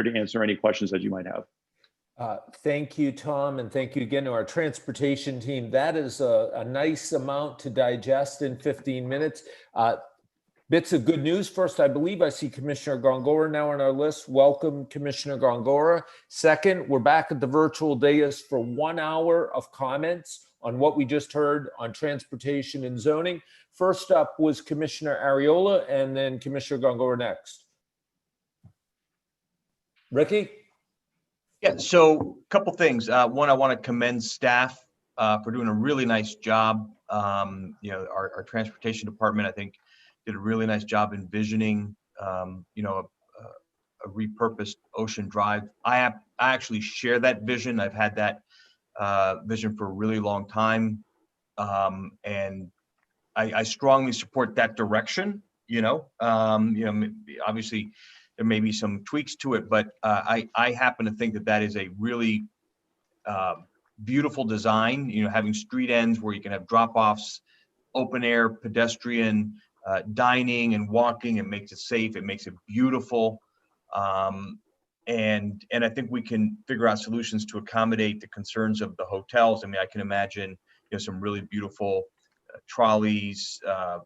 to answer any questions that you might have. Thank you, Tom, and thank you again to our transportation team. That is a nice amount to digest in 15 minutes. Bits of good news. First, I believe I see Commissioner Gongora now on our list. Welcome, Commissioner Gongora. Second, we're back at the virtual dais for 1 hour of comments on what we just heard on transportation and zoning. First up was Commissioner Ariola, and then Commissioner Gongora next. Ricky? Yeah, so a couple things. One, I want to commend staff for doing a really nice job. Our transportation department, I think, did a really nice job envisioning, a repurposed Ocean Drive. I actually share that vision. I've had that vision for a really long time, and I strongly support that direction. Obviously there may be some tweaks to it, but I happen to think that is a really beautiful design. Having street ends where you can have drop-offs, open air, pedestrian. Dining and walking, it makes it safe, it makes it beautiful, and I think we can figure out solutions to accommodate the concerns of the hotels. I mean, I can imagine some really beautiful trolleys,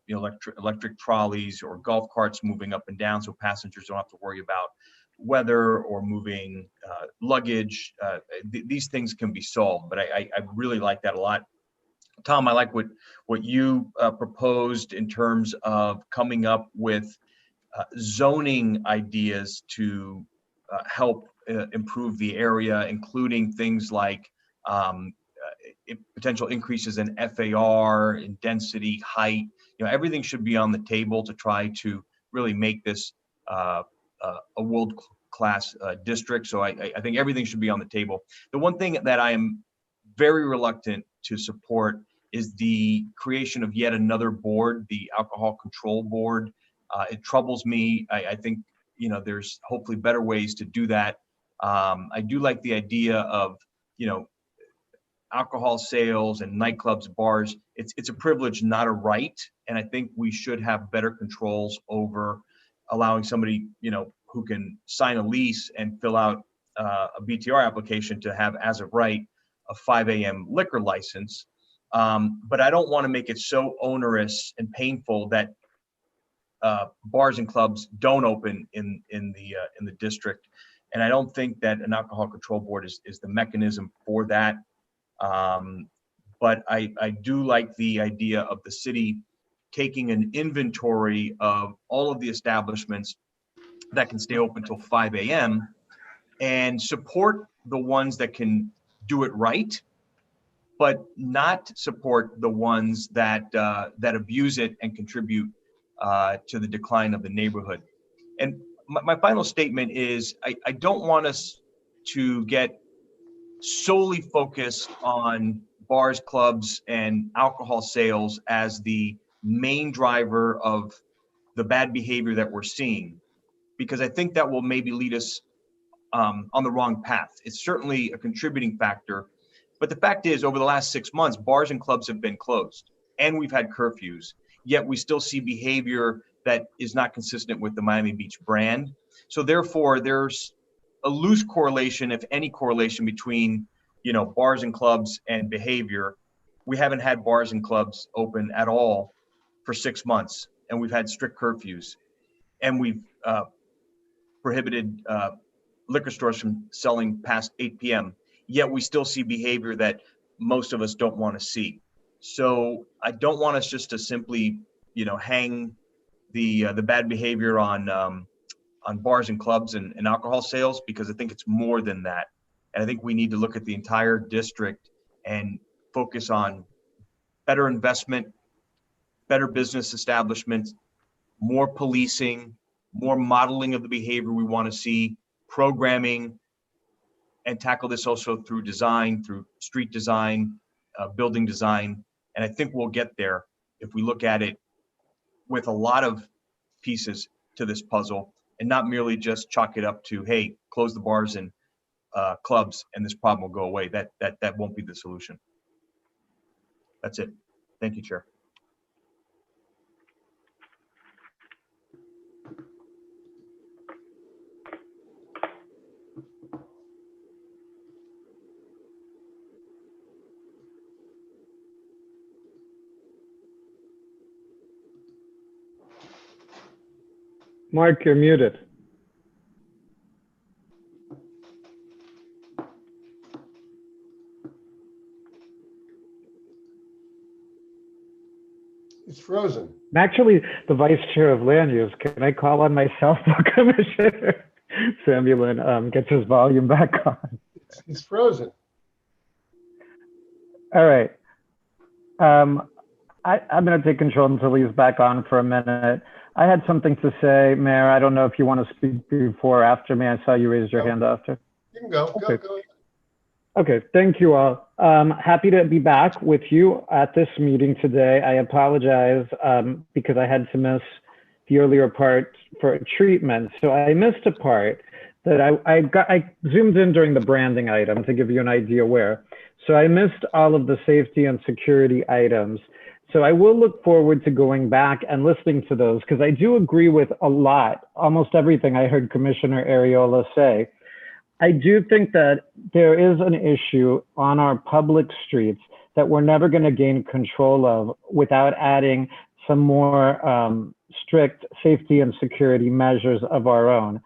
electric trolleys or golf carts moving up and down, so passengers don't have to worry about weather or moving luggage. These things can be solved, but I really like that a lot. Tom, I like what you proposed in terms of coming up with zoning ideas to help improve the area, including things like potential increases in FAR, in density, height. Everything should be on the table to try to really make this a world-class district. So I think everything should be on the table. The one thing that I am very reluctant to support is the creation of yet another board, the Alcohol Control Board. It troubles me. I think there's hopefully better ways to do that. I do like the idea of alcohol sales and nightclubs, bars. It's a privilege, not a right, and I think we should have better controls over allowing somebody who can sign a lease and fill out a BTR application to have, as of right, a 5 a.m. liquor license. But I don't want to make it so onerous and painful that bars and clubs don't open in the district. And I don't think that an alcohol control board is the mechanism for that. But I do like the idea of the city taking an inventory of all of the establishments that can stay open until 5 a.m. and support the ones that can do it right, but not support the ones that abuse it and contribute to the decline of the neighborhood. And my final statement is I don't want us to get solely focused on bars, clubs, and alcohol sales as the main driver of the bad behavior that we're seeing, because I think that will maybe lead us on the wrong path. It's certainly a contributing factor, but the fact is, over the last 6 months, bars and clubs have been closed, and we've had curfews, yet we still see behavior that is not consistent with the Miami Beach brand. So therefore, there's a loose correlation, if any correlation, between bars and clubs and behavior. We haven't had bars and clubs open at all for 6 months, and we've had strict curfews, and we've prohibited liquor stores from selling past 8 p.m. Yet we still see behavior that most of us don't want to see. So I don't want us just to simply, hang the bad behavior on bars and clubs and alcohol sales, because I think it's more than that. And I think we need to look at the entire district and focus on better investment, better business establishments, more policing, more modeling of the behavior we want to see, programming, and tackle this also through design, through street design, building design. And I think we'll get there if we look at it with a lot of pieces to this puzzle and not merely just chalk it up to, hey, close the bars and clubs and this problem will go away. That won't be the solution. That's it. Thank you, Chair. Mark, you're muted. It's frozen. I'm actually the vice chair of land use. Can I call on myself, Commissioner Samulin gets his volume back on? It's frozen. All right. I'm going to take control until he's back on for a minute. I had something to say, Mayor. I don't know if you want to speak before or after me. I saw you raise your hand after. You can go. Okay. Go. Okay, thank you all. Happy to be back with you at this meeting today. I apologize because I had to miss the earlier part for a treatment. So I missed a part that I zoomed in during the branding item to give you an idea where. So I missed all of the safety and security items. So I will look forward to going back and listening to those because I do agree with a lot, almost everything I heard Commissioner Ariola say. I do think that there is an issue on our public streets that we're never going to gain control of without adding some more strict safety and security measures of our own.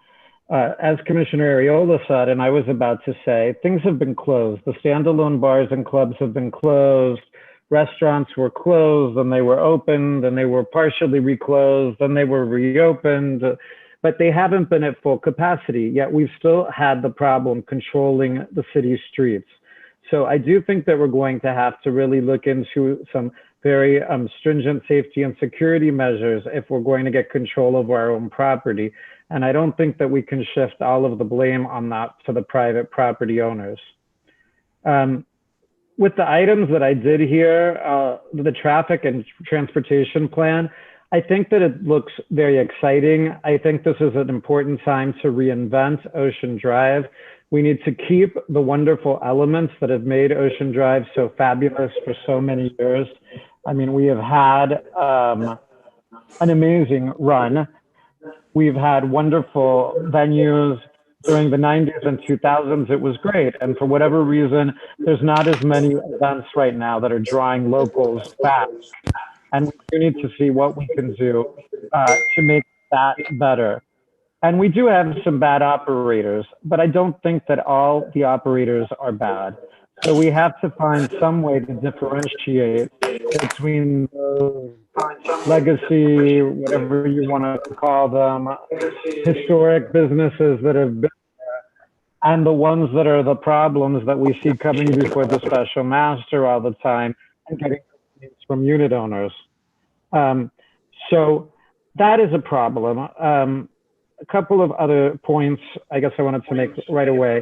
As Commissioner Ariola said, and I was about to say, things have been closed. The standalone bars and clubs have been closed. Restaurants were closed, and they were opened, and they were partially reclosed, and they were reopened. But they haven't been at full capacity, yet we've still had the problem controlling the city streets. So I do think that we're going to have to really look into some very stringent safety and security measures if we're going to get control of our own property. And I don't think that we can shift all of the blame on that to the private property owners. With the items that I did here, the traffic and transportation plan, I think that it looks very exciting. I think this is an important time to reinvent Ocean Drive. We need to keep the wonderful elements that have made Ocean Drive so fabulous for so many years. I mean, we have had an amazing run. We've had wonderful venues. During the 90s and 2000s, it was great. And for whatever reason, there's not as many events right now that are drawing locals back. And we do need to see what we can do to make that better. And we do have some bad operators, but I don't think that all the operators are bad. So we have to find some way to differentiate between those legacy, whatever you want to call them, historic businesses that have been there, and the ones that are the problems that we see coming before the special master all the time and getting complaints from unit owners. So that is a problem. A couple of other points I guess I wanted to make right away.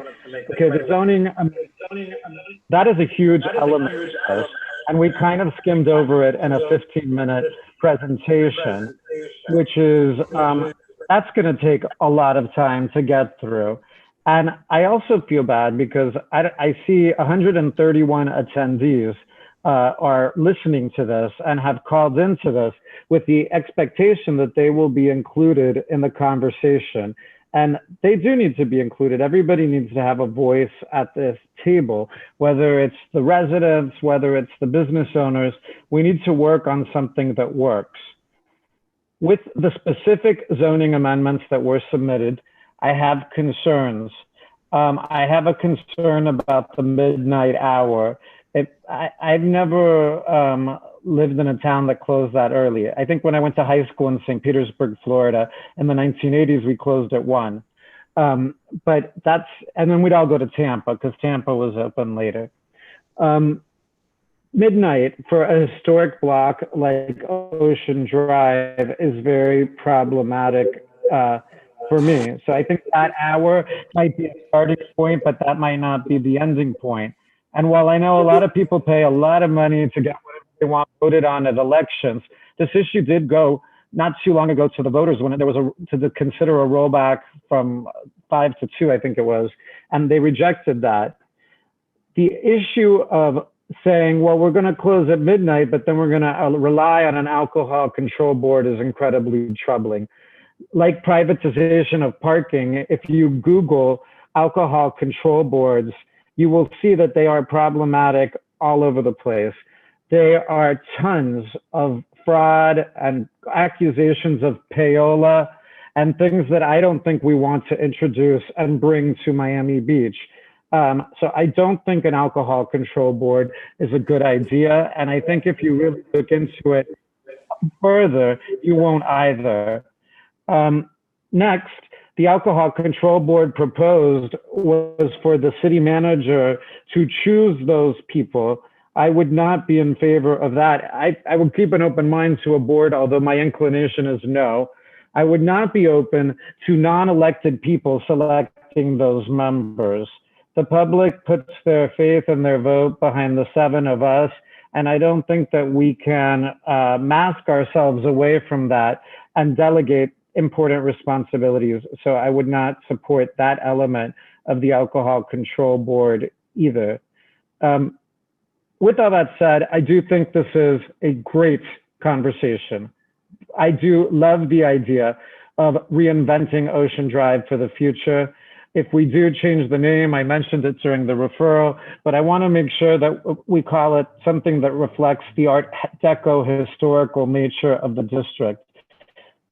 Okay, the zoning, that is a huge element of this, and we kind of skimmed over it in a 15-minute presentation, which is, that's gonna take a lot of time to get through. And I also feel bad because I see 131 attendees are listening to this and have called into this with the expectation that they will be included in the conversation. And they do need to be included. Everybody needs to have a voice at this table, whether it's the residents, whether it's the business owners. We need to work on something that works. With the specific zoning amendments that were submitted, I have concerns. I have a concern about the midnight hour. I've never lived in a town that closed that early. I think when I went to high school in St. Petersburg, Florida, in the 1980s, we closed at 1. But that's, and then we'd all go to Tampa because Tampa was open later. Midnight for a historic block like Ocean Drive is very problematic for me. So I think that hour might be a starting point, but that might not be the ending point. And while I know a lot of people pay a lot of money to get whatever they want voted on at elections, this issue did go not too long ago to the voters when there was to consider a rollback from 5 to 2, I think it was, and they rejected that. The issue of saying, well, we're going to close at midnight, but then we're going to rely on an alcohol control board is incredibly troubling. Like privatization of parking, if you Google alcohol control boards, you will see that they are problematic all over the place. There are tons of fraud and accusations of payola and things that I don't think we want to introduce and bring to Miami Beach. So I don't think an alcohol control board is a good idea. And I think if you really look into it further, you won't either. Next, the alcohol control board proposed was for the city manager to choose those people. I would not be in favor of that. I would keep an open mind to a board, although my inclination is no. I would not be open to non-elected people selecting those members. The public puts their faith and their vote behind the 7 of us, and I don't think that we can mask ourselves away from that and delegate important responsibilities. So I would not support that element of the alcohol control board either. With all that said, I do think this is a great conversation. I do love the idea of reinventing Ocean Drive for the future. If we do change the name, I mentioned it during the referral, but I want to make sure that we call it something that reflects the Art Deco historical nature of the district.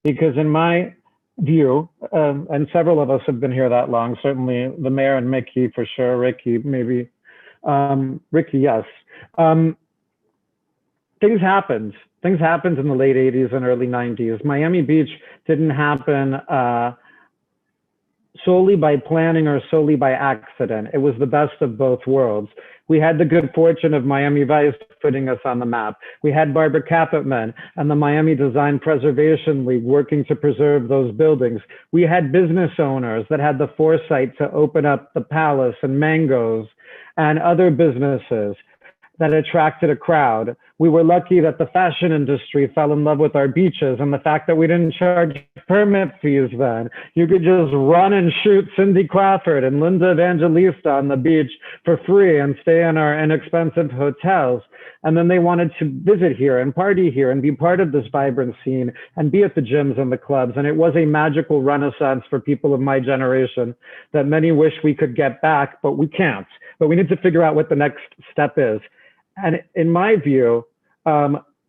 Because in my view, and several of us have been here that long, certainly the mayor and Mickey for sure, Ricky maybe, Ricky, yes. Things happened in the late 80s and early 90s. Miami Beach didn't happen solely by planning or solely by accident. It was the best of both worlds. We had the good fortune of Miami Vice putting us on the map. We had Barbara Capitman and the Miami Design Preservation League working to preserve those buildings. We had business owners that had the foresight to open up the Palace and Mangoes and other businesses that attracted a crowd. We were lucky that the fashion industry fell in love with our beaches and the fact that we didn't charge permit fees then. You could just run and shoot Cindy Crawford and Linda Evangelista on the beach for free and stay in our inexpensive hotels. And then they wanted to visit here and party here and be part of this vibrant scene and be at the gyms and the clubs. And it was a magical renaissance for people of my generation that many wish we could get back, but we can't. But we need to figure out what the next step is. And in my view,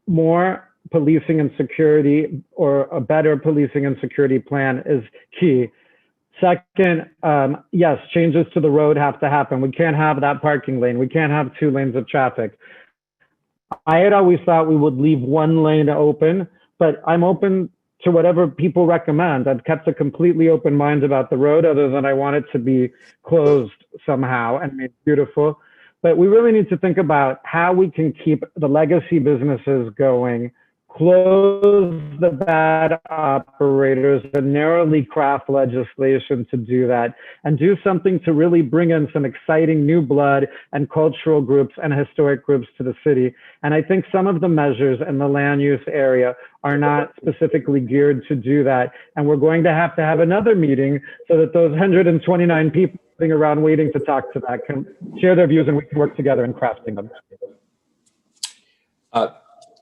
more policing and security, or a better policing and security plan, is key. Second, yes, changes to the road have to happen. We can't have that parking lane. We can't have 2 lanes of traffic. I had always thought we would leave 1 lane open, but I'm open to whatever people recommend. I've kept a completely open mind about the road, other than I want it to be closed somehow and made beautiful. But we really need to think about how we can keep the legacy businesses going, close the bad operators, and narrowly craft legislation to do that, and do something to really bring in some exciting new blood and cultural groups and historic groups to the city. And I think some of the measures in the land use area are not specifically geared to do that. And we're going to have another meeting so that those 129 people sitting around waiting to talk to that can share their views, and we can work together in crafting them.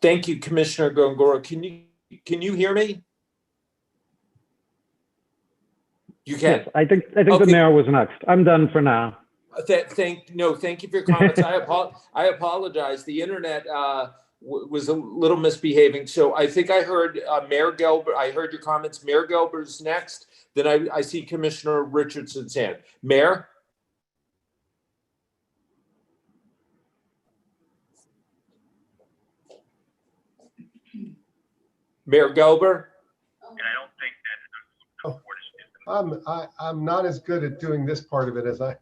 Thank you, Commissioner Gongora. Can you hear me? You can. Yes, I think Okay. the mayor was next. I'm done for now. Thank you for your comments. I apologize. The internet was a little misbehaving. So I think I heard Mayor Gelber. I heard your comments. Mayor Gelber's next. Then I see Commissioner Richardson's hand. Mayor? Mayor Gelber? And I don't think that I'm not as good at doing this part of it as I.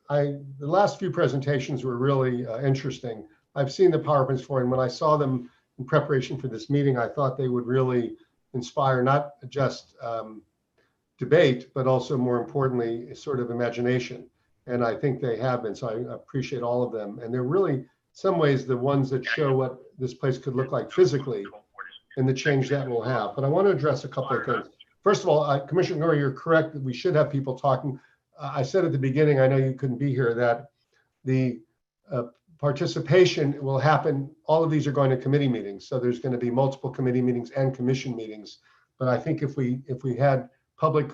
The last few presentations were really interesting. I've seen the PowerPoints for, and when I saw them in preparation for this meeting, I thought they would really inspire not just debate, but also more importantly, sort of imagination. And I think they have been, so I appreciate all of them. And they're really, some ways, the ones that show what this place could look like physically and the change that will have. But I want to address a couple of things. First of all, Commissioner Gore, you're correct that we should have people talking. I said at the beginning, I know you couldn't be here, that the participation will happen. All of these are going to committee meetings. So there's going to be multiple committee meetings and commission meetings. But I think if we had public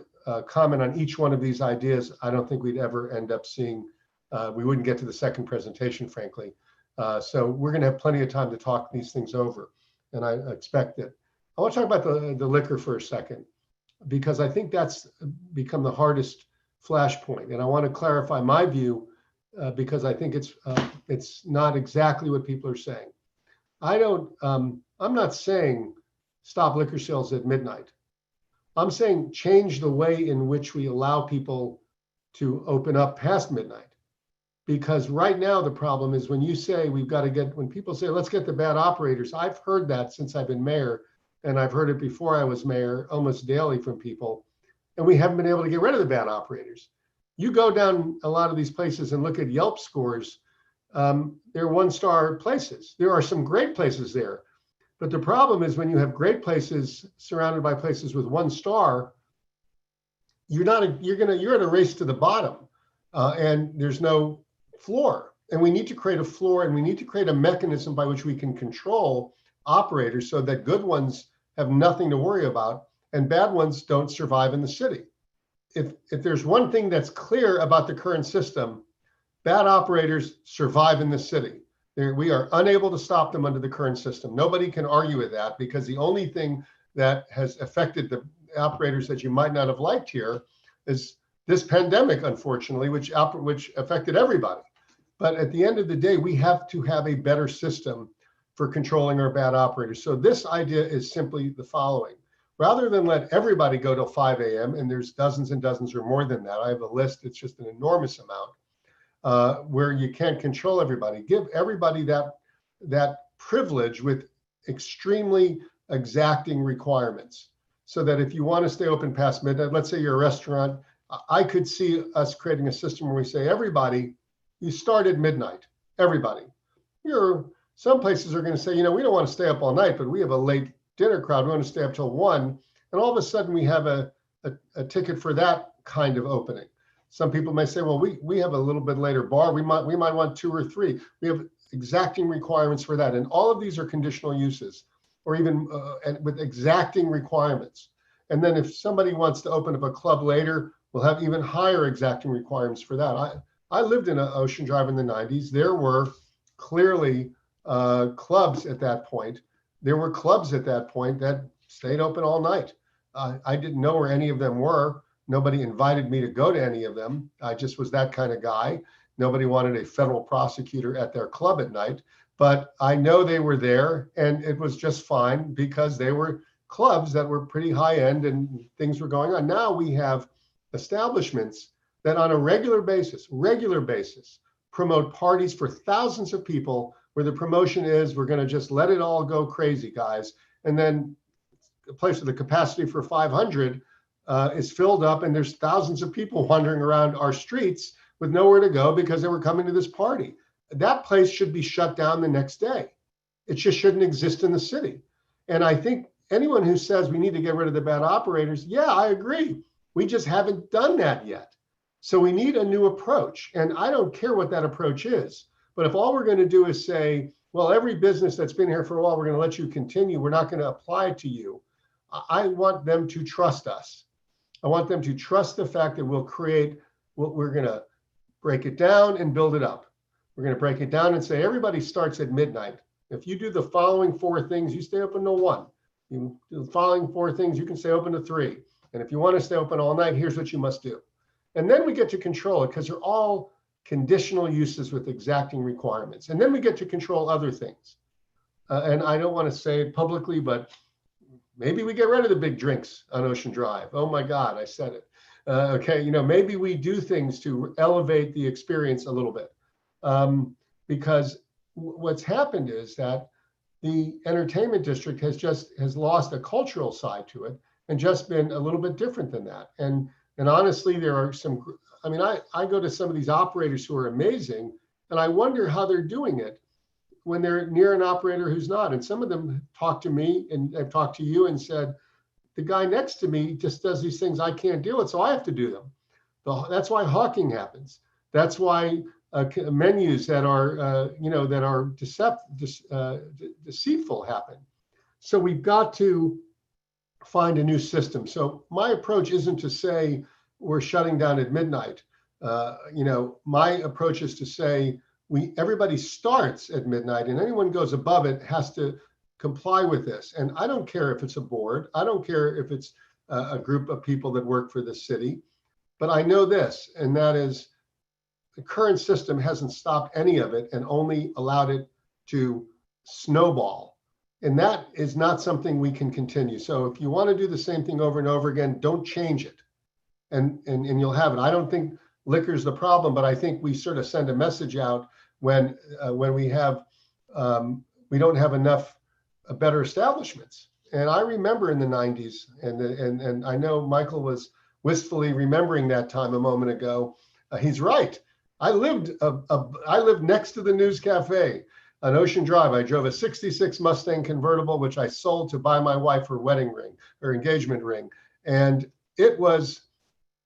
comment on each one of these ideas, I don't think we'd ever end up seeing, we wouldn't get to the second presentation, frankly. So we're going to have plenty of time to talk these things over. And I expect that I want to talk about the liquor for a second, because I think that's become the hardest flashpoint. And I want to clarify my view because I think it's not exactly what people are saying. I'm not saying stop liquor sales at midnight. I'm saying change the way in which we allow people to open up past midnight. Because right now the problem is when you say when people say, let's get the bad operators, I've heard that since I've been mayor, and I've heard it before I was mayor almost daily from people, and we haven't been able to get rid of the bad operators. You go down a lot of these places and look at Yelp scores, they're one-star places. There are some great places there, but the problem is when you have great places surrounded by places with 1 star, you're at a race to the bottom, and there's no floor. And we need to create a floor, and we need to create a mechanism by which we can control operators so that good ones have nothing to worry about and bad ones don't survive in the city. If there's one thing that's clear about the current system, bad operators survive in the city. We are unable to stop them under the current system. Nobody can argue with that, because the only thing that has affected the operators that you might not have liked here is this pandemic, unfortunately, which affected everybody. But at the end of the day, we have to have a better system for controlling our bad operators. So this idea is simply the following. Rather than let everybody go till 5 a.m., and there's dozens and dozens or more than that, I have a list, it's just an enormous amount, where you can't control everybody. Give everybody that privilege with extremely exacting requirements. So that if you want to stay open past midnight, let's say you're a restaurant, I could see us creating a system where we say, everybody, you start at midnight, everybody. Some places are going to say, we don't want to stay up all night, but we have a late dinner crowd. We want to stay up till 1. And all of a sudden we have a ticket for that kind of opening. Some people may say, well, we have a little bit later bar. We might want 2 or 3. We have exacting requirements for that. And all of these are conditional uses, or even with exacting requirements. And then if somebody wants to open up a club later, we'll have even higher exacting requirements for that. I lived in Ocean Drive in the 90s. There were clearly clubs at that point. There were clubs at that point that stayed open all night. I didn't know where any of them were. Nobody invited me to go to any of them. I just was that kind of guy. Nobody wanted a federal prosecutor at their club at night, but I know they were there, and it was just fine because they were clubs that were pretty high end and things were going on. Now we have establishments that on a regular basis promote parties for thousands of people, where the promotion is, we're going to just let it all go crazy, guys. And then a place with a capacity for 500 is filled up, and there's thousands of people wandering around our streets with nowhere to go because they were coming to this party. That place should be shut down the next day. It just shouldn't exist in the city. And I think anyone who says we need to get rid of the bad operators, yeah, I agree. We just haven't done that yet. So we need a new approach. And I don't care what that approach is. But if all we're going to do is say, well, every business that's been here for a while, we're going to let you continue, we're not going to apply it to you. I want them to trust us. I want them to trust the fact that we'll create what we're going to break it down and build it up. We're going to break it down and say, everybody starts at midnight. If you do the following 4 things, you stay open to 1. You do the following 4 things, you can stay open to 3. And if you want to stay open all night, here's what you must do. And then we get to control it, because they're all conditional uses with exacting requirements. And then we get to control other things. And I don't want to say it publicly, but maybe we get rid of the big drinks on Ocean Drive. Oh my God, I said it. Okay, maybe we do things to elevate the experience a little bit. Because what's happened is that the entertainment district has lost a cultural side to it and just been a little bit different than that. And honestly, there are some, I go to some of these operators who are amazing, and I wonder how they're doing it when they're near an operator who's not. And some of them talk to me, and I've talked to you and said, the guy next to me just does these things I can't deal with, so I have to do them. That's why hawking happens. That's why menus that are deceitful happen. So we've got to find a new system. So my approach isn't to say we're shutting down at midnight. My approach is to say everybody starts at midnight, and anyone goes above it has to comply with this. And I don't care if it's a board. I don't care if it's a group of people that work for the city. But I know this, and that is the current system hasn't stopped any of it and only allowed it to snowball. And that is not something we can continue. So if you want to do the same thing over and over again, don't change it. And you'll have it. I don't think liquor is the problem, but I think we sort of send a message out when we don't have enough better establishments. And I remember in the 90s, and I know Michael was wistfully remembering that time a moment ago. He's right. I lived next to the News Cafe on Ocean Drive. I drove a '66 Mustang convertible, which I sold to buy my wife her wedding ring, her engagement ring. And it was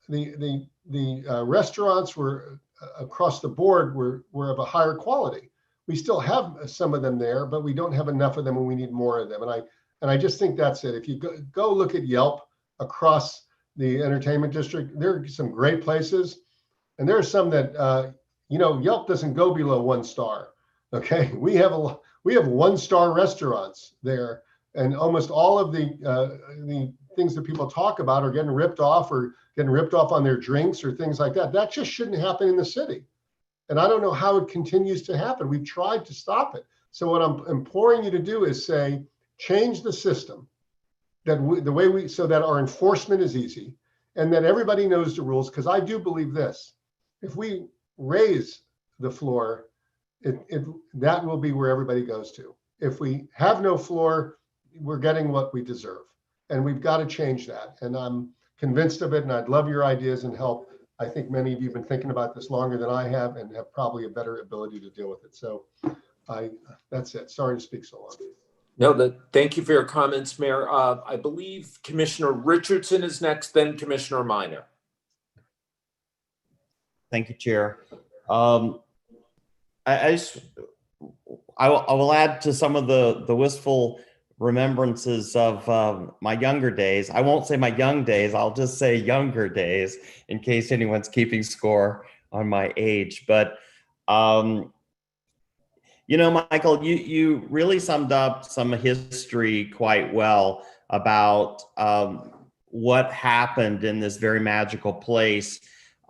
the restaurants were across the board were of a higher quality. We still have some of them there, but we don't have enough of them, and we need more of them. And I just think that's it. If you go look at Yelp across the entertainment district, there are some great places. And there are some that, Yelp doesn't go below 1 star. Okay, we have 1-star restaurants there, and almost all of the things that people talk about are getting ripped off on their drinks or things like that. That just shouldn't happen in the city. And I don't know how it continues to happen. We've tried to stop it. So what I'm imploring you to do is say, change the system so that our enforcement is easy and that everybody knows the rules. Because I do believe this. If we raise the floor, that will be where everybody goes to. If we have no floor, we're getting what we deserve. And we've got to change that. And I'm convinced of it, and I'd love your ideas and help. I think many of you have been thinking about this longer than I have and have probably a better ability to deal with it. So that's it. Sorry to speak so long. No, thank you for your comments, Mayor. I believe Commissioner Richardson is next, then Commissioner Minor. Thank you, Chair. I will add to some of the wistful remembrances of my younger days. I won't say my young days, I'll just say younger days in case anyone's keeping score on my age. But, Michael, you really summed up some history quite well about what happened in this very magical place.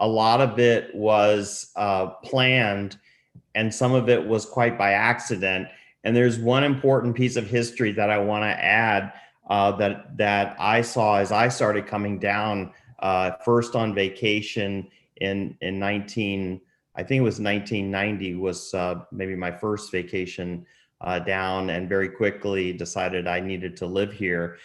A lot of it was planned, and some of it was quite by accident. And there's one important piece of history that I want to add that I saw as I started coming down first on vacation in 1990 was maybe my first vacation down, and very quickly decided I needed to live here.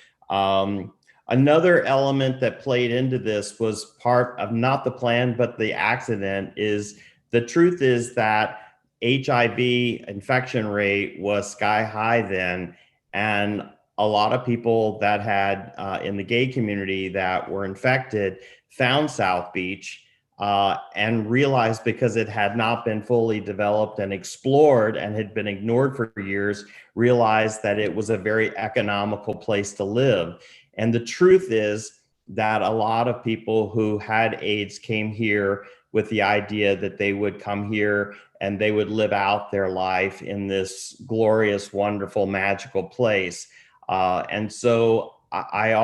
Another element that played into this was part of not the plan, but the accident. Is the truth is that HIV infection rate was sky high then, and a lot of people that had in the gay community that were infected found South Beach and realized, because it had not been fully developed and explored and had been ignored for years, realized that it was a very economical place to live. And the truth is that a lot of people who had AIDS came here with the idea that they would come here and they would live out their life in this glorious, wonderful, magical place. And so I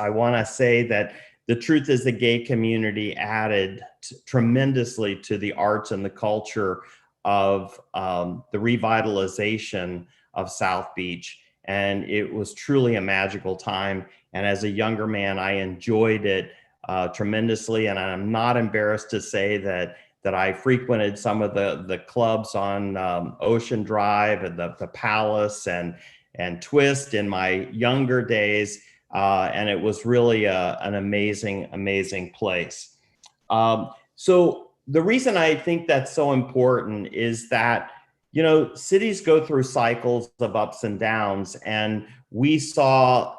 want to say that the truth is the gay community added tremendously to the arts and the culture of the revitalization of South Beach. And it was truly a magical time. And as a younger man, I enjoyed it tremendously. And I'm not embarrassed to say that I frequented some of the clubs on Ocean Drive and the Palace and Twist in my younger days. And it was really an amazing, amazing place. So the reason I think that's so important is that, cities go through cycles of ups and downs. And we saw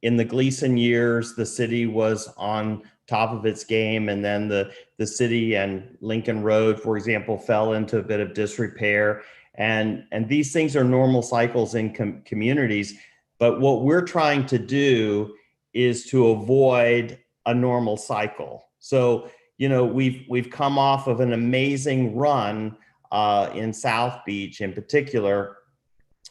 in the Gleason years, the city was on top of its game. And then the city and Lincoln Road, for example, fell into a bit of disrepair. And these things are normal cycles in communities. But what we're trying to do is to avoid a normal cycle. So, we've come off of an amazing run in South Beach in particular.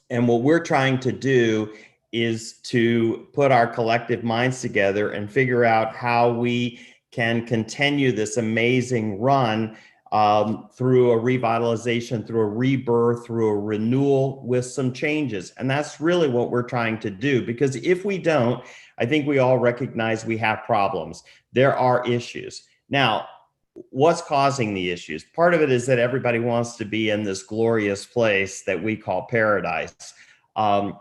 And what we're trying to do is to put our collective minds together and figure out how we can continue this amazing run through a revitalization, through a rebirth, through a renewal with some changes. And that's really what we're trying to do, because if we don't, I think we all recognize we have problems. There are issues. Now, what's causing the issues? Part of it is that everybody wants to be in this glorious place that we call paradise. I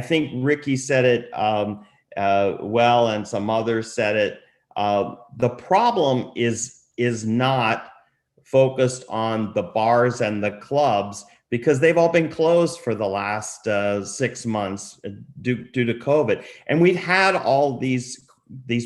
think Ricky said it well, and some others said it. The problem is not focused on the bars and the clubs, because they've all been closed for the last 6 months due to COVID. And we've had all these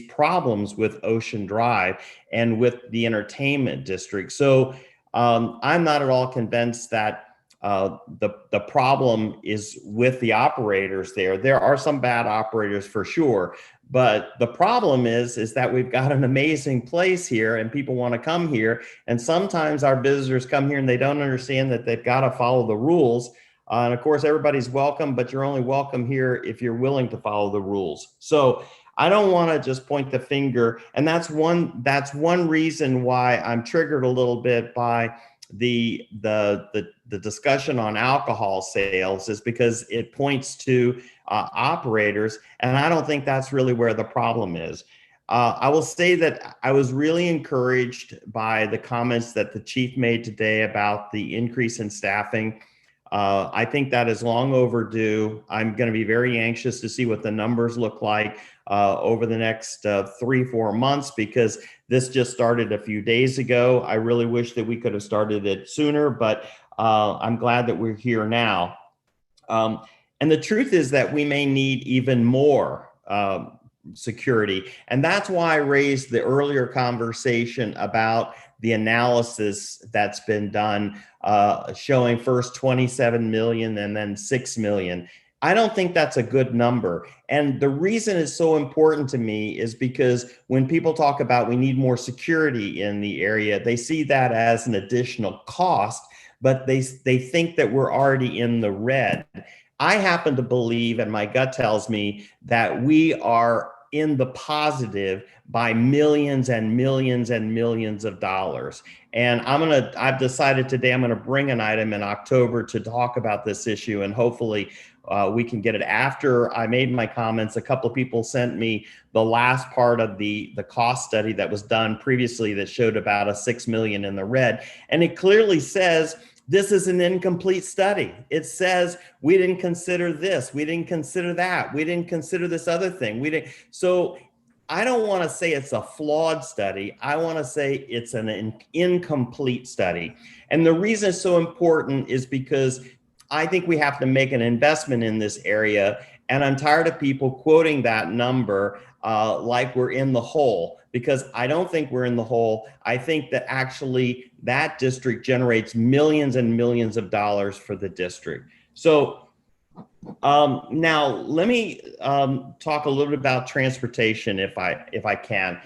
problems with Ocean Drive and with the entertainment district. So I'm not at all convinced that the problem is with the operators there. There are some bad operators for sure, but the problem is that we've got an amazing place here and people want to come here. And sometimes our visitors come here and they don't understand that they've got to follow the rules. And of course, everybody's welcome, but you're only welcome here if you're willing to follow the rules. So I don't want to just point the finger. And that's one reason why I'm triggered a little bit by the discussion on alcohol sales, is because it points to operators, and I don't think that's really where the problem is. I will say that I was really encouraged by the comments that the chief made today about the increase in staffing. I think that is long overdue. I'm going to be very anxious to see what the numbers look like over the next 3-4 months, because this just started a few days ago. I really wish that we could have started it sooner, but I'm glad that we're here now. And the truth is that we may need even more security. And that's why I raised the earlier conversation about the analysis that's been done, showing first 27 million and then 6 million. I don't think that's a good number. And the reason it's so important to me is because when people talk about we need more security in the area, they see that as an additional cost, but they think that we're already in the red. I happen to believe, and my gut tells me, that we are in the positive by millions and millions and millions of dollars. And I've decided today I'm gonna bring an item in October to talk about this issue, and hopefully we can get it. After I made my comments, a couple of people sent me the last part of the cost study that was done previously that showed about a 6 million in the red. And it clearly says this is an incomplete study. It says we didn't consider this, we didn't consider that, we didn't consider this other thing. We didn't. So I don't want to say it's a flawed study. I want to say it's an incomplete study. And the reason it's so important is because I think we have to make an investment in this area. And I'm tired of people quoting that number like we're in the hole, because I don't think we're in the hole. I think that actually that district generates millions and millions of dollars for the district. So now let me talk a little bit about transportation, if I can.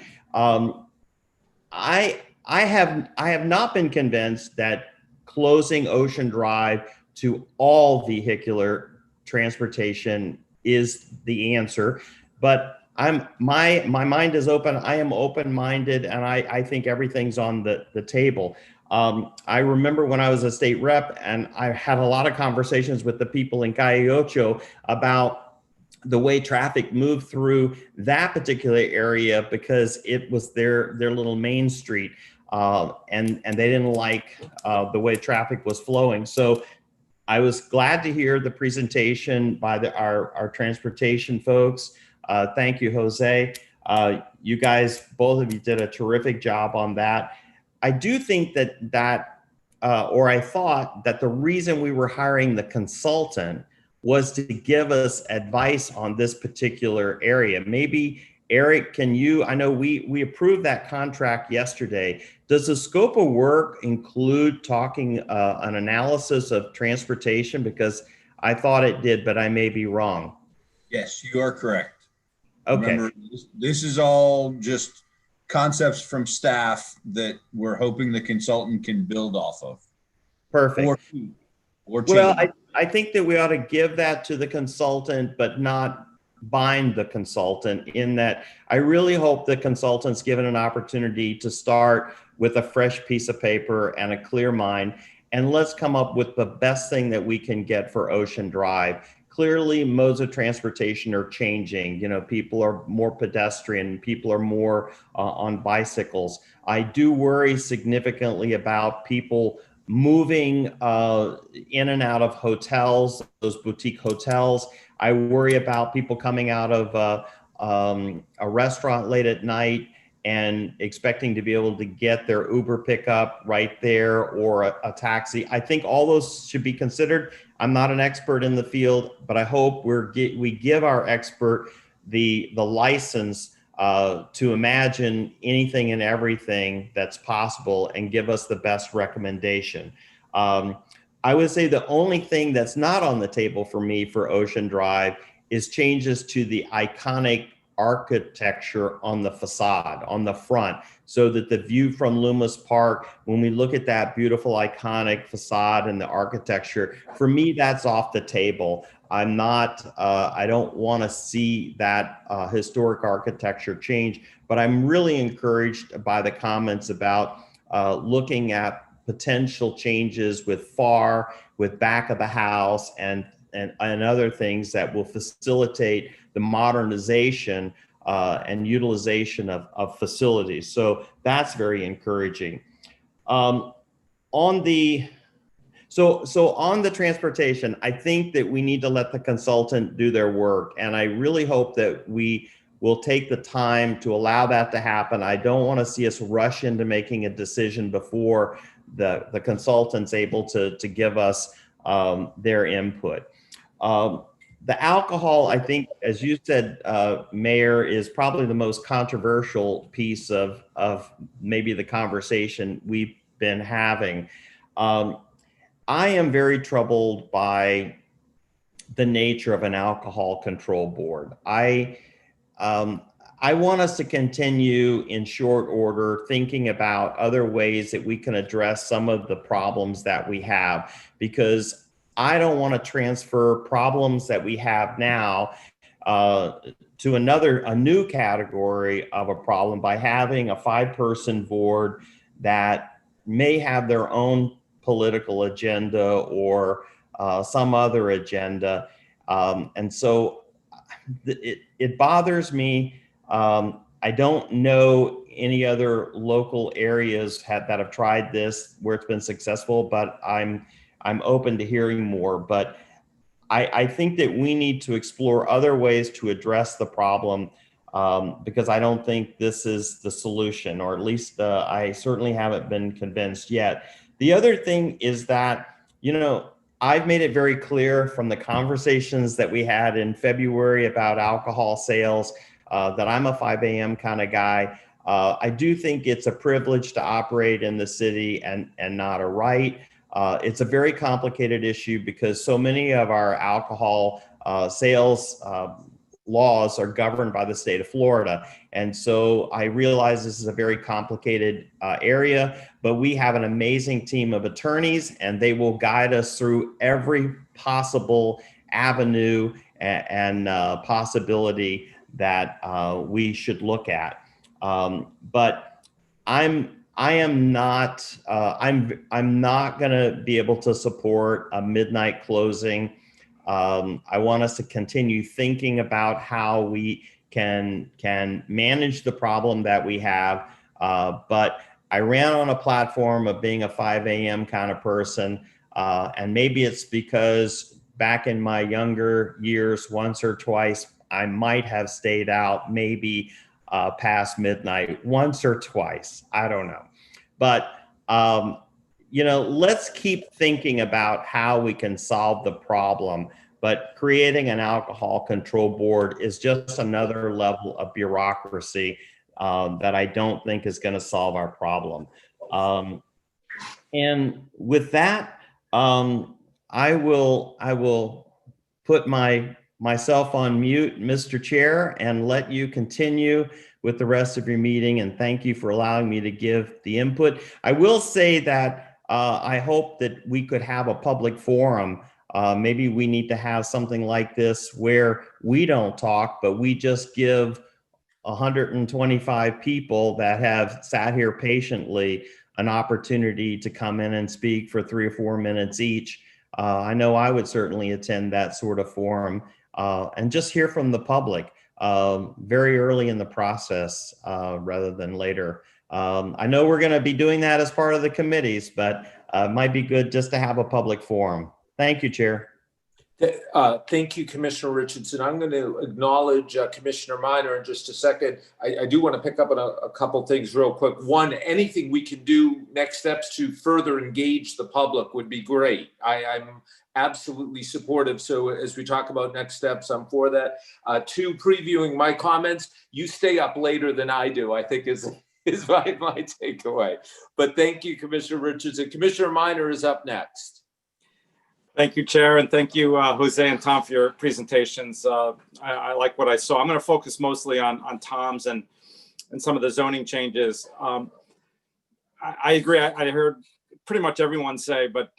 I have not been convinced that closing Ocean Drive to all vehicular transportation is the answer, but my mind is open. I am open-minded, and I think everything's on the table. I remember when I was a state rep, and I had a lot of conversations with the people in Calle Ocho about the way traffic moved through that particular area, because it was their little main street, and they didn't like the way traffic was flowing. So I was glad to hear the presentation by our transportation folks. Thank you, Jose. You guys, both of you did a terrific job on that. I do think or I thought that the reason we were hiring the consultant was to give us advice on this particular area. Maybe Eric, I know we approved that contract yesterday. Does the scope of work include talking an analysis of transportation? Because I thought it did, but I may be wrong. Yes, you are correct. Okay. Remember, this is all just concepts from staff that we're hoping the consultant can build off of. Perfect. or Well, change? I think that we ought to give that to the consultant, but not bind the consultant, in that I really hope the consultant's given an opportunity to start with a fresh piece of paper and a clear mind, and let's come up with the best thing that we can get for Ocean Drive. Clearly, modes of transportation are changing. You know, people are more pedestrian, people are more on bicycles. I do worry significantly about people moving in and out of hotels, those boutique hotels. I worry about people coming out of a restaurant late at night and expecting to be able to get their Uber pickup right there, or a taxi. I think all those should be considered. I'm not an expert in the field, but I hope we give our expert the license to imagine anything and everything that's possible and give us the best recommendation. I would say the only thing that's not on the table for me for Ocean Drive is changes to the iconic architecture on the facade, on the front, so that the view from Loomis Park, when we look at that beautiful iconic facade and the architecture, for me, that's off the table. I don't want to see that historic architecture change, but I'm really encouraged by the comments about looking at potential changes with FAR, with back of the house, and other things that will facilitate the modernization and utilization of facilities. So that's very encouraging. On the transportation, I think that we need to let the consultant do their work, and I really hope that we will take the time to allow that to happen. I don't want to see us rush into making a decision before the consultant's able to give us their input. The alcohol, I think, as you said, Mayor, is probably the most controversial piece of maybe the conversation we've been having. I am very troubled by the nature of an alcohol control board. I want us to continue in short order thinking about other ways that we can address some of the problems that we have, because I don't want to transfer problems that we have now to a new category of a problem by having a 5-person board that may have their own political agenda or some other agenda. And so it bothers me. I don't know any other local areas that have tried this where it's been successful, but I'm open to hearing more. But I think that we need to explore other ways to address the problem, because I don't think this is the solution, or at least I certainly haven't been convinced yet. The other thing is that, you know, I've made it very clear from the conversations that we had in February about alcohol sales that I'm a 5 a.m. kind of guy. I do think it's a privilege to operate in the city and not a right. It's a very complicated issue because so many of our alcohol sales laws are governed by the state of Florida. And so I realize this is a very complicated area, but we have an amazing team of attorneys, and they will guide us through every possible avenue and possibility that we should look at. But I'm not going to be able to support a midnight closing. I want us to continue thinking about how we can manage the problem that we have. But I ran on a platform of being a 5 a.m. kind of person. And maybe it's because back in my younger years, once or twice, I might have stayed out maybe past midnight, once or twice. I don't know. But, you know, let's keep thinking about how we can solve the problem. But creating an alcohol control board is just another level of bureaucracy that I don't think is going to solve our problem. And with that, I will put myself on mute, Mr. Chair, and let you continue with the rest of your meeting. And thank you for allowing me to give the input. I will say that I hope that we could have a public forum. Maybe we need to have something like this where we don't talk, but we just give 125 people that have sat here patiently an opportunity to come in and speak for 3 or 4 minutes each. I know I would certainly attend that sort of forum and just hear from the public very early in the process rather than later. I know we're going to be doing that as part of the committees, but it might be good just to have a public forum. Thank you, Chair. Thank you, Commissioner Richardson. I'm going to acknowledge Commissioner Minor in just a second. I do want to pick up on a couple things real quick. One, anything we can do, next steps to further engage the public would be great. I'm absolutely supportive. So as we talk about next steps, I'm for that. Two, previewing my comments, you stay up later than I do, I think is my takeaway. But thank you, Commissioner Richardson. Commissioner Minor is up next. Thank you, Chair, and thank you, Jose and Tom, for your presentations. I like what I saw. I'm going to focus mostly on Tom's and some of the zoning changes. I agree. I heard pretty much everyone say, but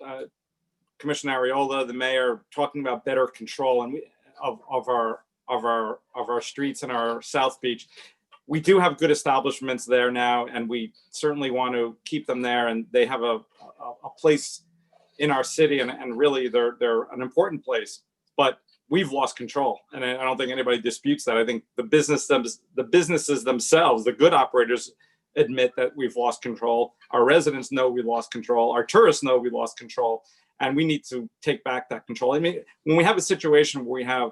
Commissioner Ariola, the mayor, talking about better control and of our streets and our South Beach. We do have good establishments there now, and we certainly want to keep them there. And they have a place in our city, and really they're an important place, but we've lost control, and I don't think anybody disputes that. I think the businesses themselves, the good operators, admit that we've lost control. Our residents know we lost control. Our tourists know we lost control, and we need to take back that control. I mean, when we have a situation where we have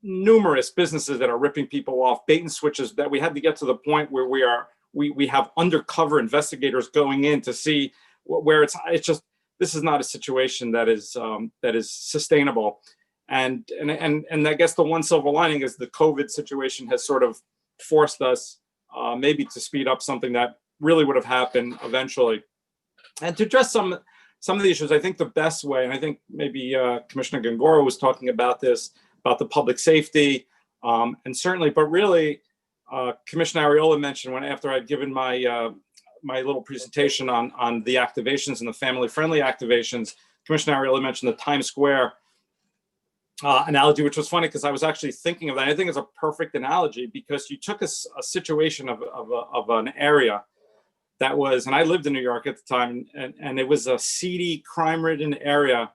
numerous businesses that are ripping people off, bait and switches, that we had to get to the point where we have undercover investigators going in to see where it's just, this is not a situation that is sustainable. And I guess the one silver lining is the COVID situation has sort of forced us maybe to speed up something that really would have happened eventually. And to address some of the issues, I think the best way, and I think maybe Commissioner Gongora was talking about this, about the public safety, and certainly, but really, Commissioner Ariola mentioned after I'd given my little presentation on the activations and the family-friendly activations, Commissioner Ariola mentioned the Times Square analogy, which was funny because I was actually thinking of that. I think it's a perfect analogy because you took a situation of an area that was, and I lived in New York at the time, and it was a seedy, crime-ridden area,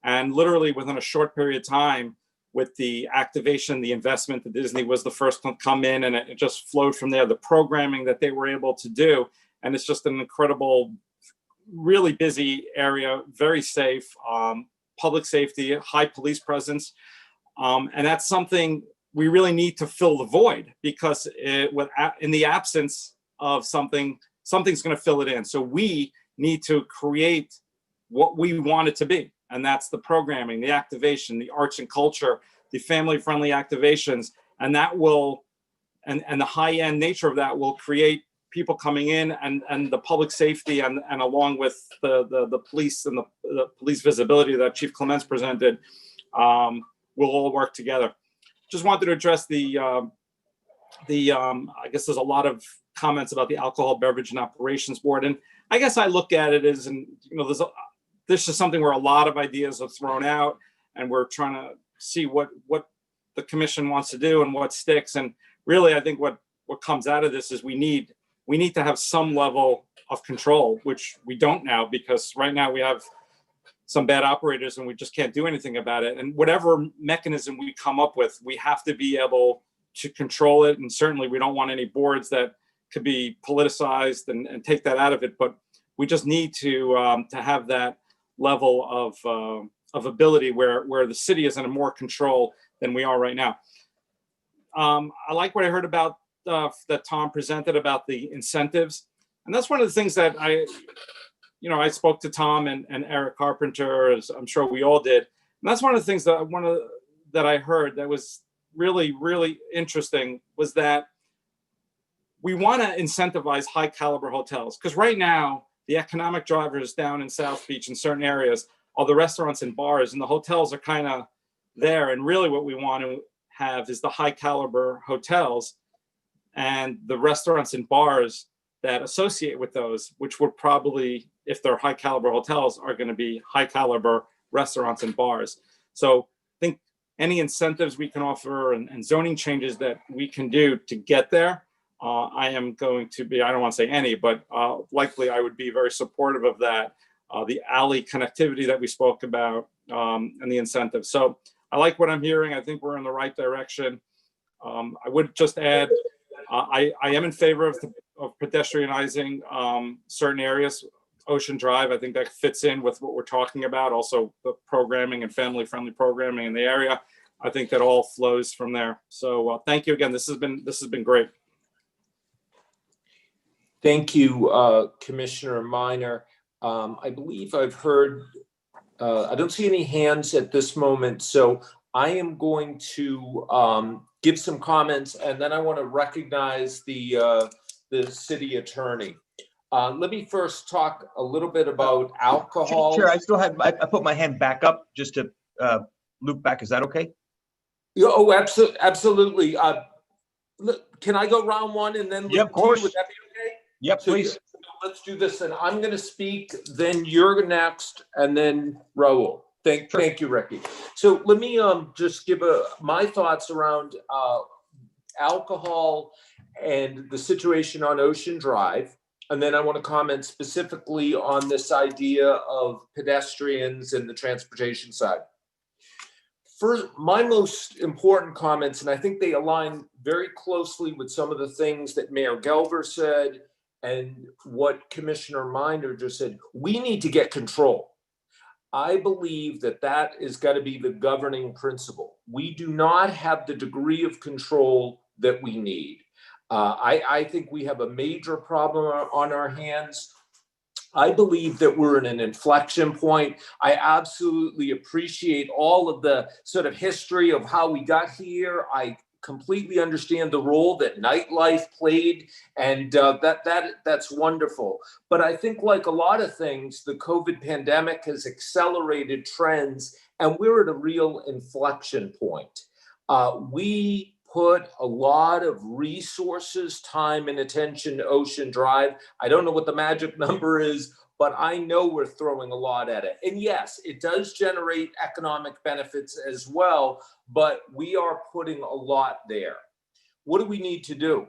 and literally within a short period of time, with the activation, the investment, that Disney was the first to come in, and it just flowed from there, the programming that they were able to do. And it's just an incredible, really busy area, very safe, public safety, high police presence. And that's something we really need to fill the void, because in the absence of something's going to fill it in. So we need to create what we want it to be. And that's the programming, the activation, the arts and culture, the family-friendly activations. And that will, and the high-end nature of that will create people coming in, and the public safety, and along with the police and the police visibility that Chief Clements presented, will all work together. Just wanted to address I guess there's a lot of comments about the Alcohol Beverage and Operations Board, and I guess I look at it as, and this is something where a lot of ideas are thrown out, and we're trying to see what the commission wants to do and what sticks. And really, I think what comes out of this is we need to have some level of control, which we don't now, because right now we have some bad operators and we just can't do anything about it. And whatever mechanism we come up with, we have to be able to control it. And certainly we don't want any boards that could be politicized and take that out of it. But we just need to have that level of ability where the city is in more control than we are right now. I like what I heard about that Tom presented about the incentives. And that's one of the things that I spoke to Tom and Eric Carpenter, as I'm sure we all did. And that's one of the things that I heard that was really, really interesting, was that we want to incentivize high caliber hotels. Because right now, the economic drivers down in South Beach in certain areas are the restaurants and bars, and the hotels are kind of there. And really what we want to have is the high caliber hotels and the restaurants and bars that associate with those, which would probably if they're high caliber hotels, are going to be high caliber restaurants and bars. So I think any incentives we can offer and zoning changes that we can do to get there, I am going to be, I don't want to say any, but likely I would be very supportive of that. The alley connectivity that we spoke about, and the incentives. So I like what I'm hearing. I think we're in the right direction. I would just add, I am in favor of pedestrianizing certain areas. Ocean Drive, I think that fits in with what we're talking about. Also the programming and family-friendly programming in the area. I think that all flows from there. So thank you again. This has been great. Thank you, Commissioner Minor. I believe I've heard, I don't see any hands at this moment, so I am going to give some comments, and then I want to recognize the city attorney. Let me first talk a little bit about alcohol. Chair, I still have, I put my hand back up just to loop back. Is that okay? Yeah, oh, absolutely. Can I go round one and then loop Yeah, of course. two? Would that be okay? Yep, So please. let's do this, and I'm going to speak, then you're next, and then Raul. Thank you, Ricky. So let me just give my thoughts around alcohol and the situation on Ocean Drive. And then I want to comment specifically on this idea of pedestrians and the transportation side. First, my most important comments, and I think they align very closely with some of the things that Mayor Gelber said and what Commissioner Minor just said. We need to get control. I believe that is got to be the governing principle. We do not have the degree of control that we need. I think we have a major problem on our hands. I believe that we're in an inflection point. I absolutely appreciate all of the sort of history of how we got here. I completely understand the role that nightlife played, and that's wonderful. But I think, like a lot of things, the COVID pandemic has accelerated trends, and we're at a real inflection point. We put a lot of resources, time, and attention to Ocean Drive. I don't know what the magic number is, but I know we're throwing a lot at it. And yes, it does generate economic benefits as well, but we are putting a lot there. What do we need to do?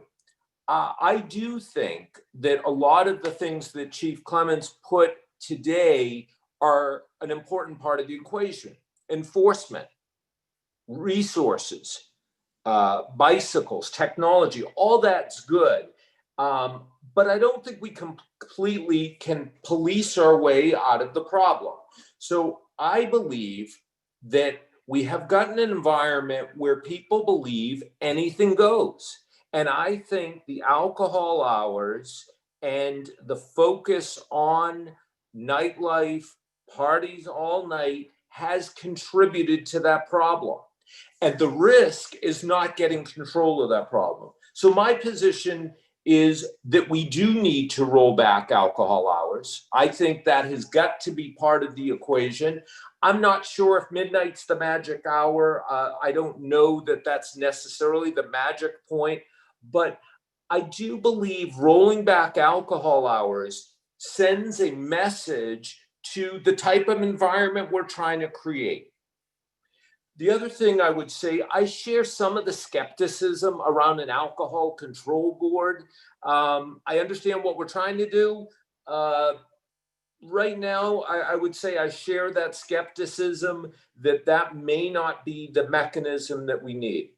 I do think that a lot of the things that Chief Clements put today are an important part of the equation. Enforcement, resources, bicycles, technology, all that's good. But I don't think we completely can police our way out of the problem. So I believe that we have gotten an environment where people believe anything goes. And I think the alcohol hours and the focus on nightlife, parties all night has contributed to that problem. And the risk is not getting control of that problem. So my position is that we do need to roll back alcohol hours. I think that has got to be part of the equation. I'm not sure if midnight's the magic hour. I don't know that that's necessarily the magic point, but I do believe rolling back alcohol hours sends a message to the type of environment we're trying to create. The other thing I would say, I share some of the skepticism around an alcohol control board. I understand what we're trying to do. Right now, I would say I share that skepticism that may not be the mechanism that we need.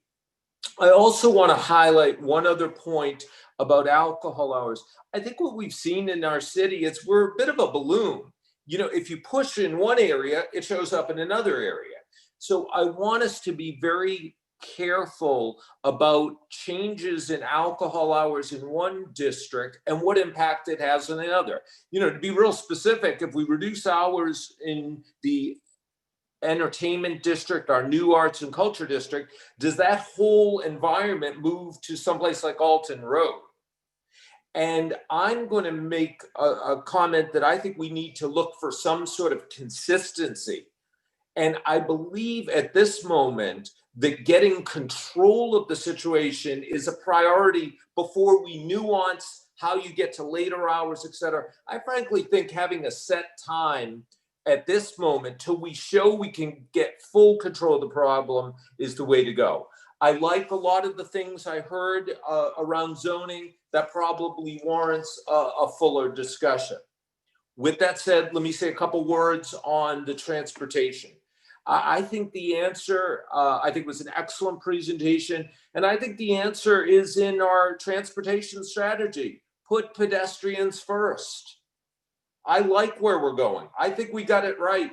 I also want to highlight one other point about alcohol hours. I think what we've seen in our city is we're a bit of a balloon. You know, if you push in one area, it shows up in another area. So I want us to be very careful about changes in alcohol hours in one district and what impact it has on another. You know, to be real specific, if we reduce hours in the entertainment district, our new arts and culture district, does that whole environment move to someplace like Alton Road? And I'm going to make a comment that I think we need to look for some sort of consistency. And I believe at this moment that getting control of the situation is a priority before we nuance how you get to later hours, et cetera. I frankly think having a set time at this moment till we show we can get full control of the problem is the way to go. I like a lot of the things I heard around zoning. That probably warrants a fuller discussion. With that said, let me say a couple words on the transportation. I think the answer, I think was an excellent presentation. And I think the answer is in our transportation strategy. Put pedestrians first. I like where we're going. I think we got it right.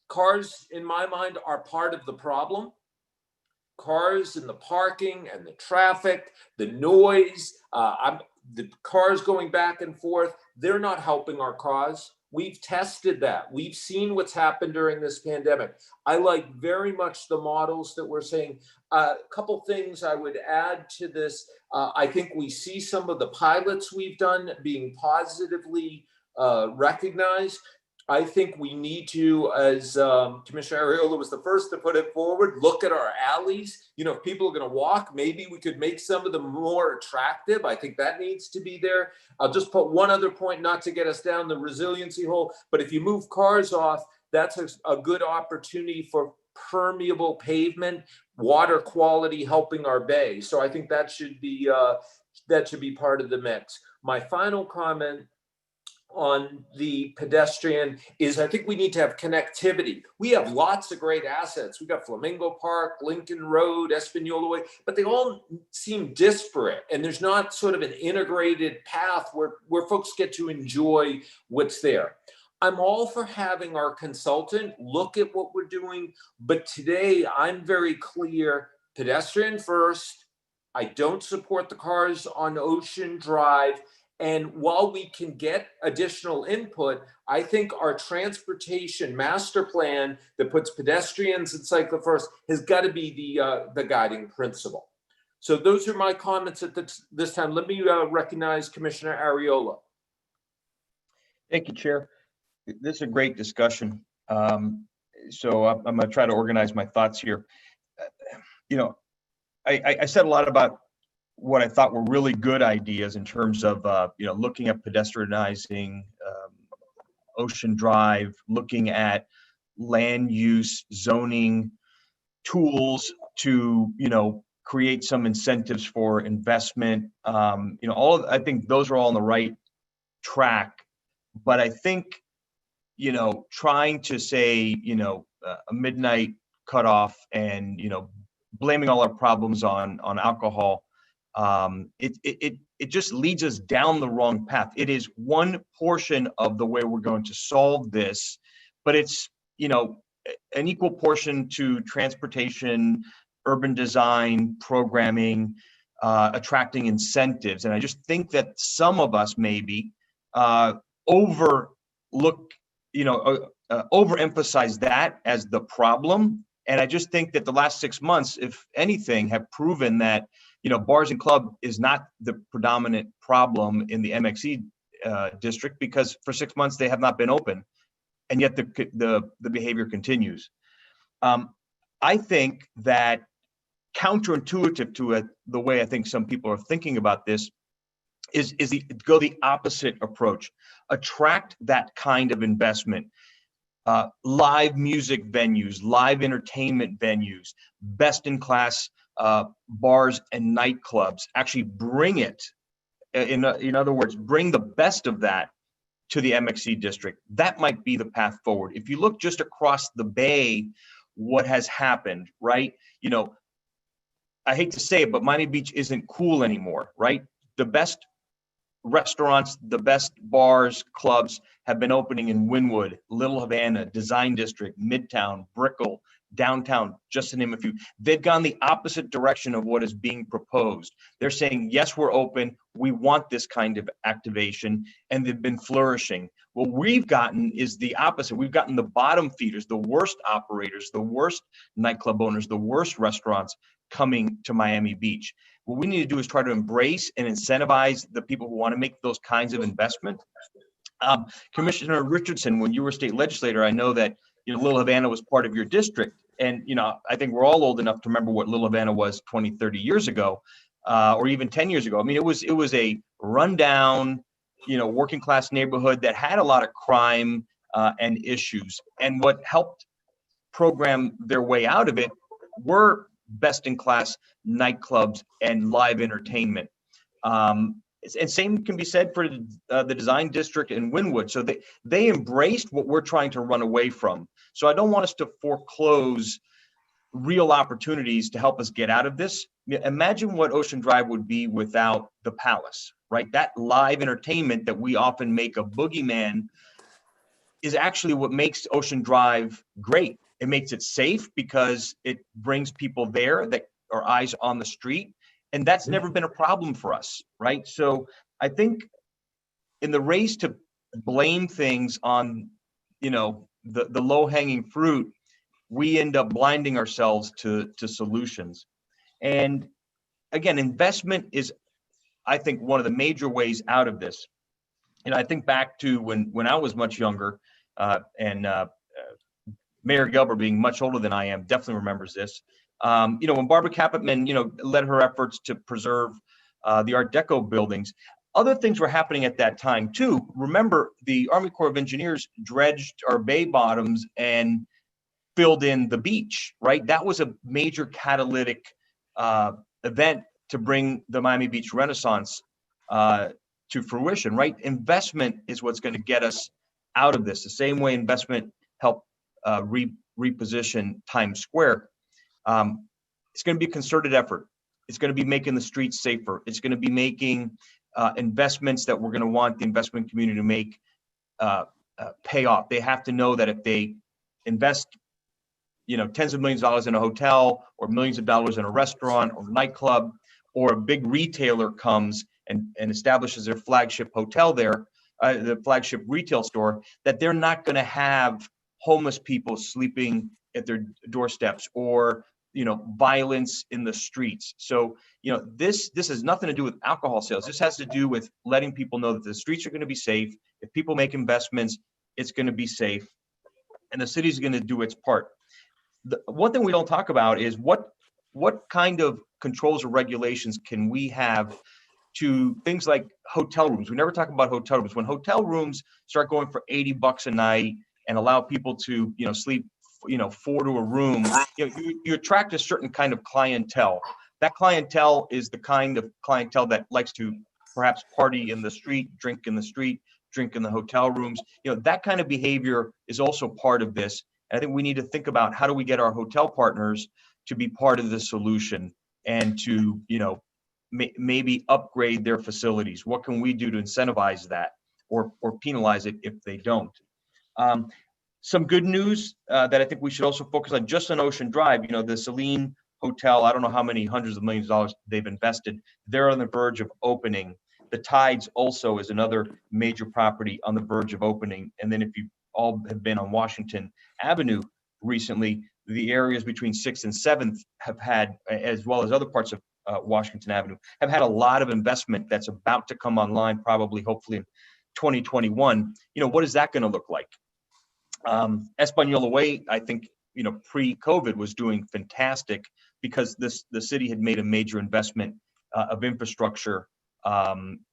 Cars, in my mind, are part of the problem. Cars and the parking and the traffic, the noise, the cars going back and forth, they're not helping our cause. We've tested that. We've seen what's happened during this pandemic. I like very much the models that we're saying. A couple things I would add to this. I think we see some of the pilots we've done being positively recognized. I think we need to, as Commissioner Ariola was the first to put it forward, look at our alleys. You know, if people are going to walk, maybe we could make some of them more attractive. I think that needs to be there. I'll just put one other point, not to get us down the resiliency hole, but if you move cars off, that's a good opportunity for permeable pavement, water quality helping our bay. So I think that should be part of the mix. My final comment on the pedestrian is I think we need to have connectivity. We have lots of great assets. We've got Flamingo Park, Lincoln Road, Espanola Way, but they all seem disparate. And there's not sort of an integrated path where folks get to enjoy what's there. I'm all for having our consultant look at what we're doing, but today I'm very clear, pedestrian first. I don't support the cars on Ocean Drive. And while we can get additional input, I think our transportation master plan that puts pedestrians and cyclists first has got to be the guiding principle. So those are my comments at this time. Let me recognize Commissioner Ariola. Thank you, Chair. This is a great discussion. So I'm going to try to organize my thoughts here. I said a lot about what I thought were really good ideas in terms of, looking at pedestrianizing Ocean Drive, looking at land use zoning tools to, create some incentives for investment. I think those are all on the right track. But I think, trying to say, a midnight cutoff and, blaming all our problems on alcohol, it just leads us down the wrong path. It is one portion of the way we're going to solve this, but it's, an equal portion to transportation, urban design, programming, attracting incentives. And I just think that some of us maybe overemphasize that as the problem. And I just think that the last 6 months, if anything, have proven that bars and club is not the predominant problem in the MXE district, because for 6 months they have not been open, and yet the behavior continues. I think that counterintuitive to it, the way I think some people are thinking about this, is go the opposite approach. Attract that kind of investment. Live music venues, live entertainment venues, best in class bars and nightclubs. Actually bring it, in other words, bring the best of that to the MXE district. That might be the path forward. If you look just across the bay, what has happened, right? I hate to say it, but Miami Beach isn't cool anymore, right? The best restaurants, the best bars, clubs have been opening in Wynwood, Little Havana, Design District, Midtown, Brickell, downtown, just to name a few. They've gone the opposite direction of what is being proposed. They're saying, yes, we're open. We want this kind of activation, and they've been flourishing. What we've gotten is the opposite. We've gotten the bottom feeders, the worst operators, the worst nightclub owners, the worst restaurants coming to Miami Beach. What we need to do is try to embrace and incentivize the people who want to make those kinds of investment. Commissioner Richardson, when you were state legislator, I know that Little Havana was part of your district. And, I think we're all old enough to remember what Little Havana was 20, 30 years ago, or even 10 years ago. I mean, it was a rundown, working class neighborhood that had a lot of crime and issues. And what helped program their way out of it were best in class nightclubs and live entertainment. And same can be said for the design district in Wynwood. So they embraced what we're trying to run away from. So I don't want us to foreclose real opportunities to help us get out of this. Imagine what Ocean Drive would be without the Palace, right? That live entertainment that we often make a boogeyman is actually what makes Ocean Drive great. It makes it safe because it brings people there that are eyes on the street. And that's never been a problem for us, right? So I think in the race to blame things on, the low-hanging fruit, we end up blinding ourselves to solutions. And again, investment is, I think, one of the major ways out of this. I think back to when I was much younger, and Mayor Gelber, being much older than I am, definitely remembers this. When Barbara Capitman, led her efforts to preserve the Art Deco buildings, other things were happening at that time too. Remember, the Army Corps of Engineers dredged our bay bottoms and filled in the beach, right? That was a major catalytic event to bring the Miami Beach Renaissance to fruition, right? Investment is what's going to get us out of this. The same way investment helped reposition Times Square. It's going to be a concerted effort. It's going to be making the streets safer. It's going to be making investments that we're going to want the investment community to make pay off. They have to know that if they invest, tens of millions of dollars in a hotel, or millions of dollars in a restaurant or nightclub, or a big retailer comes and establishes their flagship hotel there, the flagship retail store, that they're not going to have homeless people sleeping at their doorsteps, or violence in the streets. So this has nothing to do with alcohol sales. This has to do with letting people know that the streets are going to be safe. If people make investments, it's going to be safe, and the city's going to do its part. The one thing we don't talk about is what kind of controls or regulations can we have to things like hotel rooms. We never talk about hotel rooms. When hotel rooms start going for $80 a night and allow people to sleep 4 to a room, you attract a certain kind of clientele. That clientele is the kind of clientele that likes to perhaps party in the street, drink in the hotel rooms. That kind of behavior is also part of this. And I think we need to think about, how do we get our hotel partners to be part of the solution, and to maybe upgrade their facilities. What can we do to incentivize that, or penalize it if they don't? Some good news that I think we should also focus on, just on Ocean Drive. The Celine Hotel, I don't know how many hundreds of millions of dollars they've invested. They're on the verge of opening. The Tides also is another major property on the verge of opening. And then if you all have been on Washington Avenue recently, the areas between 6th and 7th have had, as well as other parts of Washington Avenue, have had a lot of investment that's about to come online, probably, hopefully in 2021. What is that going to look like? Española Way, I think, pre-COVID was doing fantastic, because the city had made a major investment of infrastructure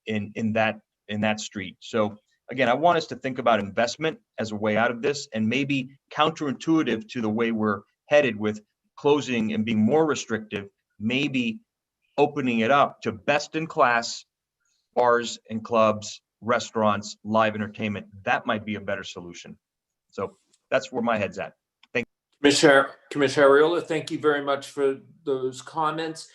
in that street. So again, I want us to think about investment as a way out of this, and maybe counterintuitive to the way we're headed with closing and being more restrictive, maybe opening it up to best in class bars and clubs, restaurants, live entertainment. That might be a better solution. So that's where my head's at. Thank you. Commissioner Ariola, thank you very much for those comments.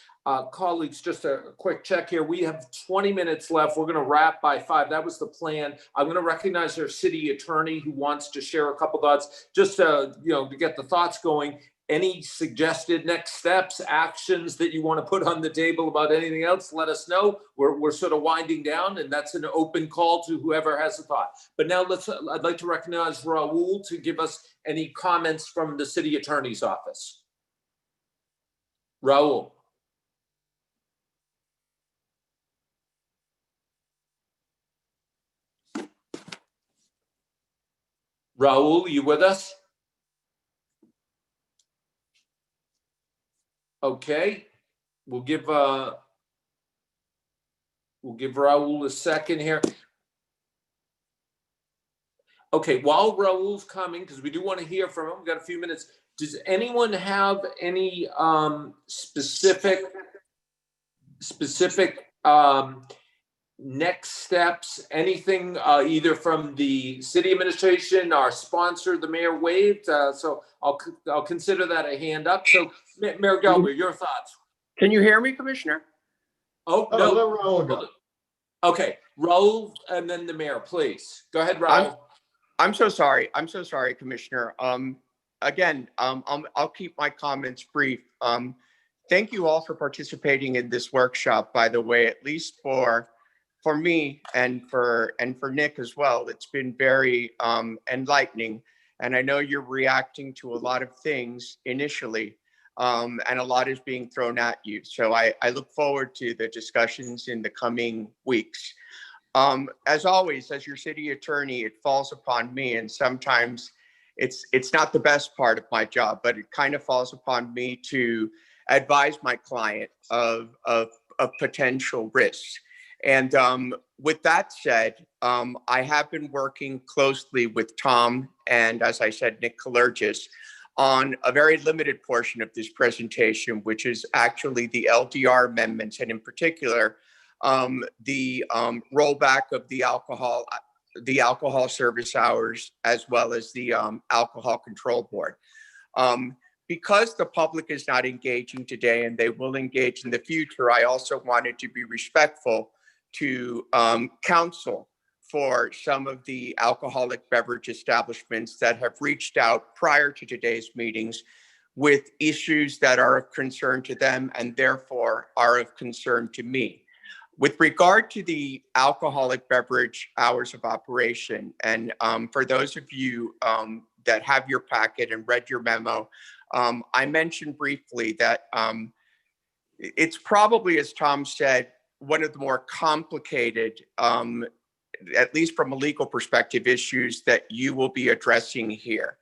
Colleagues, just a quick check here. We have 20 minutes left. We're going to wrap by 5. That was the plan. I'm going to recognize our city attorney who wants to share a couple thoughts, just to get the thoughts going. Any suggested next steps, actions that you want to put on the table about anything else, let us know. We're sort of winding down, and that's an open call to whoever has a thought. But now I'd like to recognize Raul to give us any comments from the city attorney's office. Raul. Raul, you with us? Okay, we'll give Raul a second here. Okay, while Raul's coming, because we do want to hear from him, we've got a few minutes. Does anyone have any specific next steps? Anything either from the city administration, our sponsor, the mayor waived? So I'll consider that a hand up. So Mayor Gelber, your thoughts? Can you hear me, Commissioner? Oh, Oh, no. let Raul go. Okay, Raul and then the mayor, please. Go ahead, Raul. I'm so sorry. I'm so sorry, Commissioner. Again, I'll keep my comments brief. Thank you all for participating in this workshop, by the way, at least for me and for Nick as well. It's been very enlightening. And I know you're reacting to a lot of things initially, and a lot is being thrown at you. So I look forward to the discussions in the coming weeks. As always, as your city attorney, it falls upon me, and sometimes it's not the best part of my job, but it kind of falls upon me to advise my client of potential risks. And with that said, I have been working closely with Tom and, as I said, Nick Kalergis on a very limited portion of this presentation, which is actually the LDR amendments, and in particular, the rollback of the alcohol service hours, as well as the alcohol control board. Because the public is not engaging today and they will engage in the future, I also wanted to be respectful to counsel for some of the alcoholic beverage establishments that have reached out prior to today's meetings with issues that are of concern to them and therefore are of concern to me. With regard to the alcoholic beverage hours of operation, and for those of you that have your packet and read your memo, I mentioned briefly that it's probably, as Tom said, one of the more complicated, at least from a legal perspective, issues that you will be addressing here.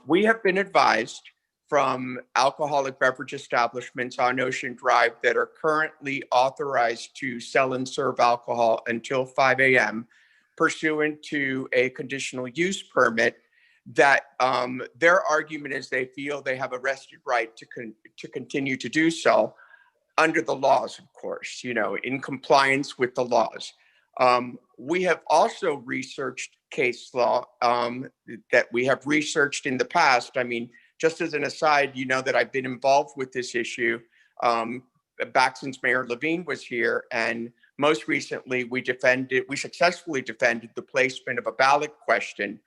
We have been advised from alcoholic beverage establishments on Ocean Drive that are currently authorized to sell and serve alcohol until 5 a.m. pursuant to a conditional use permit, that their argument is they feel they have a vested right to continue to do so under the laws, of course, in compliance with the laws. We have also researched case law that we have researched in the past. I mean, just as an aside, you know that I've been involved with this issue back since Mayor Levine was here. And most recently, we successfully defended the placement of a ballot question,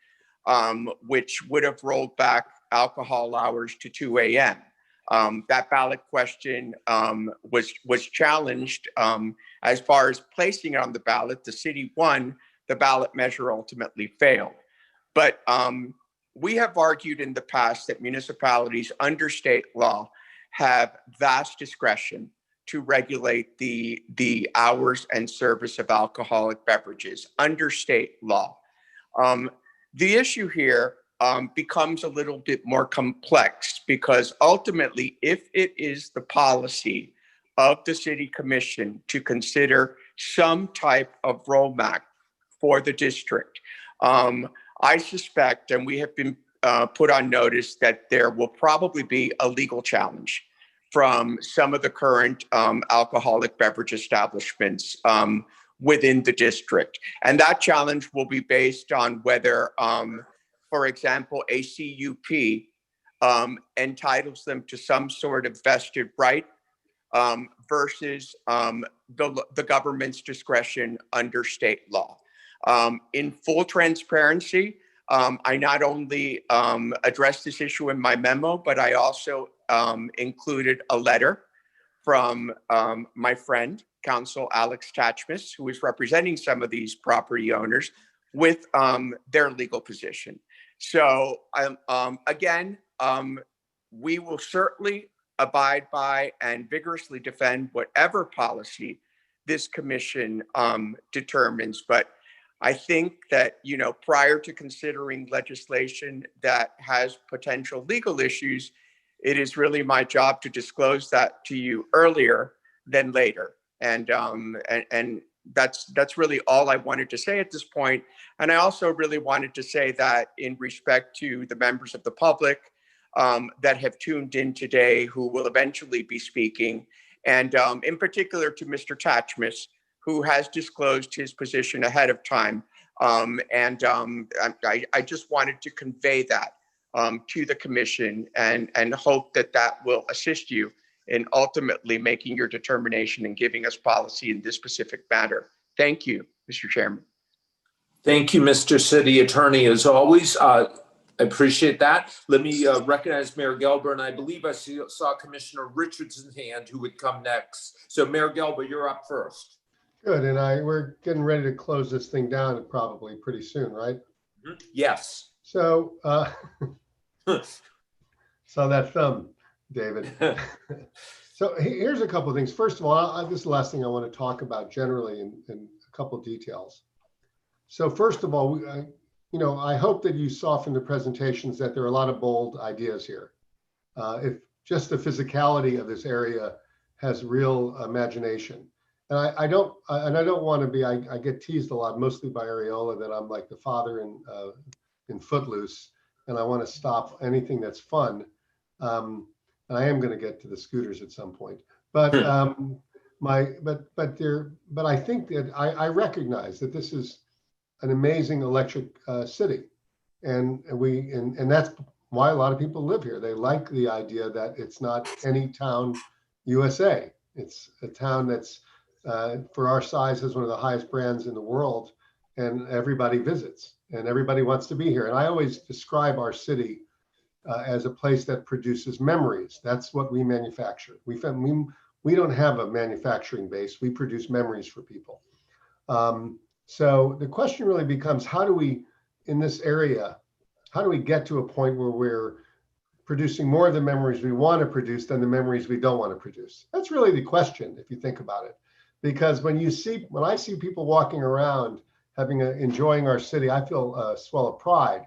which would have rolled back alcohol hours to 2 a.m. That ballot question was challenged as far as placing it on the ballot. The city won. The ballot measure ultimately failed. But we have argued in the past that municipalities under state law have vast discretion to regulate the hours and service of alcoholic beverages under state law. The issue here becomes a little bit more complex because ultimately, if it is the policy of the city commission to consider some type of rollback for the district, I suspect, and we have been put on notice, that there will probably be a legal challenge from some of the current alcoholic beverage establishments within the district. And that challenge will be based on whether, for example, a CUP entitles them to some sort of vested right versus the government's discretion under state law. In full transparency, I not only addressed this issue in my memo, but I also included a letter from my friend, Counsel Alex Tachmas, who is representing some of these property owners with their legal position. So again, we will certainly abide by and vigorously defend whatever policy this commission determines. But I think that, prior to considering legislation that has potential legal issues, it is really my job to disclose that to you earlier than later. And that's really all I wanted to say at this point. And I also really wanted to say that in respect to the members of the public that have tuned in today, who will eventually be speaking, and in particular to Mr. Tatchmas, who has disclosed his position ahead of time. I just wanted to convey that to the commission and hope that that will assist you in ultimately making your determination and giving us policy in this specific matter. Thank you, Mr. Chairman. Thank you, Mr. City Attorney. As always, I appreciate that. Let me recognize Mayor Gelber, and I believe I saw Commissioner Richardson's hand who would come next. So Mayor Gelber, you're up first. Good, and we're getting ready to close this thing down probably pretty soon, right? Yes. So, saw that thumb, David. So here's a couple of things. First of all, this is the last thing I want to talk about generally in a couple of details. So first of all, I hope that you saw from the presentations that there are a lot of bold ideas here. If just the physicality of this area has real imagination. And I don't want to be, I get teased a lot, mostly by Areola, that I'm like the father in Footloose, and I want to stop anything that's fun. And I am going to get to the scooters at some point. But I think that I recognize that this is an amazing electric city, and that's why a lot of people live here. They like the idea that it's not any town USA. It's a town that's for our size is one of the highest brands in the world, and everybody visits and everybody wants to be here. And I always describe our city as a place that produces memories. That's what we manufacture. We don't have a manufacturing base. We produce memories for people. So the question really becomes, how do we, in this area, how do we get to a point where we're producing more of the memories we want to produce than the memories we don't want to produce? That's really the question, if you think about it. Because when I see people walking around enjoying our city, I feel a swell of pride.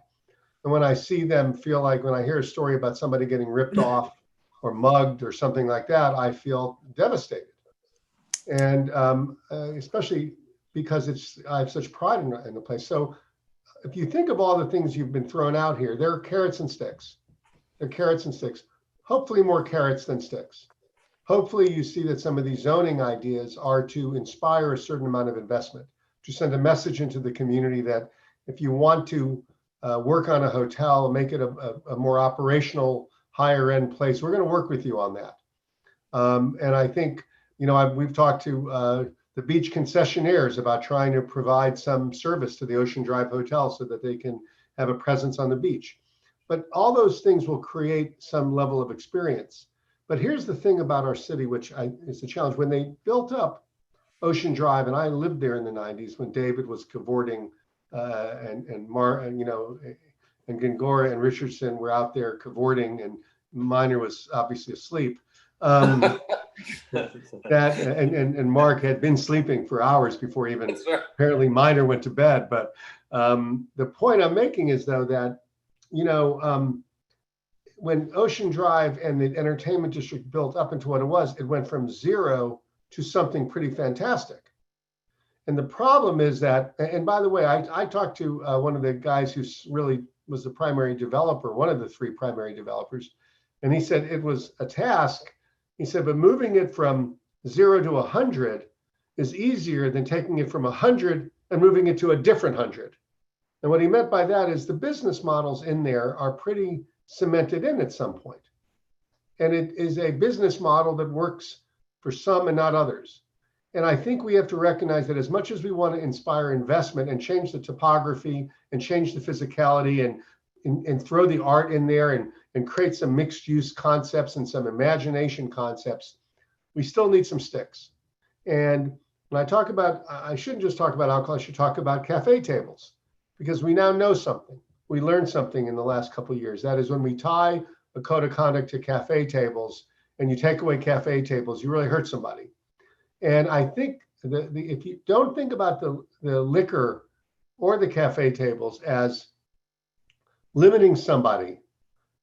And when I see them feel like, when I hear a story about somebody getting ripped off or mugged or something like that, I feel devastated. And especially because I have such pride in the place. So if you think of all the things you've been thrown out here, there are carrots and sticks. They're carrots and sticks. Hopefully more carrots than sticks. Hopefully you see that some of these zoning ideas are to inspire a certain amount of investment, to send a message into the community that if you want to work on a hotel, make it a more operational, higher end place, we're going to work with you on that. And I think, we've talked to the beach concessionaires about trying to provide some service to the Ocean Drive Hotel so that they can have a presence on the beach. But all those things will create some level of experience. But here's the thing about our city, which is the challenge. When they built up Ocean Drive, and I lived there in the 90s when David was cavorting and Gongora and Richardson were out there cavorting, and Miner was obviously asleep. And Mark had been sleeping for hours before even apparently Miner went to bed. But the point I'm making is, though, that when Ocean Drive and the entertainment district built up into what it went from zero to something pretty fantastic. And the problem is that, and by the way, I talked to one of the guys who really was the primary developer, one of the three primary developers, and he said it was a task. He said, but moving it from 0 to 100 is easier than taking it from 100 and moving it to a different 100. And what he meant by that is the business models in there are pretty cemented in at some point. And it is a business model that works for some and not others. And I think we have to recognize that as much as we want to inspire investment and change the topography and change the physicality and throw the art in there and create some mixed use concepts and some imagination concepts, we still need some sticks. And when I talk about, I shouldn't just talk about alcohol, I should talk about cafe tables, because we now know something. We learned something in the last couple of years. That is, when we tie a code of conduct to cafe tables and you take away cafe tables, you really hurt somebody. And I think if you don't think about the liquor or the cafe tables as limiting somebody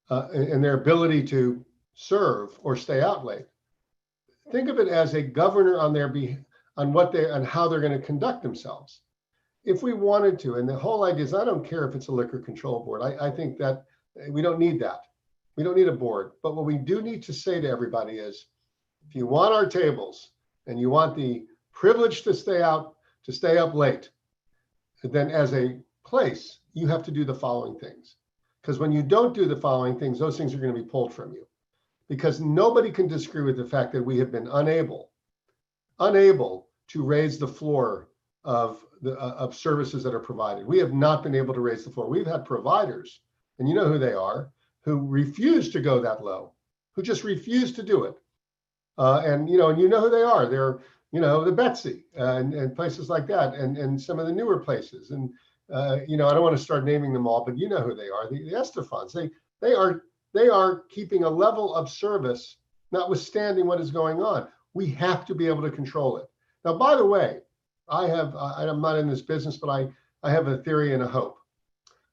and their ability to serve or stay out late. Think of it as a governor on on how they're going to conduct themselves. If we wanted to, and the whole idea is, I don't care if it's a liquor control board. I think that we don't need that. We don't need a board. But what we do need to say to everybody is, if you want our tables and you want the privilege to stay up late, then as a place, you have to do the following things. Because when you don't do the following things, those things are going to be pulled from you. Because nobody can disagree with the fact that we have been unable to raise the floor of services that are provided. We have not been able to raise the floor. We've had providers, and you know who they are, who refuse to go that low, who just refuse to do it. And you know who they are. They're the Betsy and places like that, and some of the newer places. And I don't want to start naming them all, but you know who they are. The Estefans. They are keeping a level of service, notwithstanding what is going on. We have to be able to control it. Now, by the way, I'm not in this business, but I have a theory and a hope.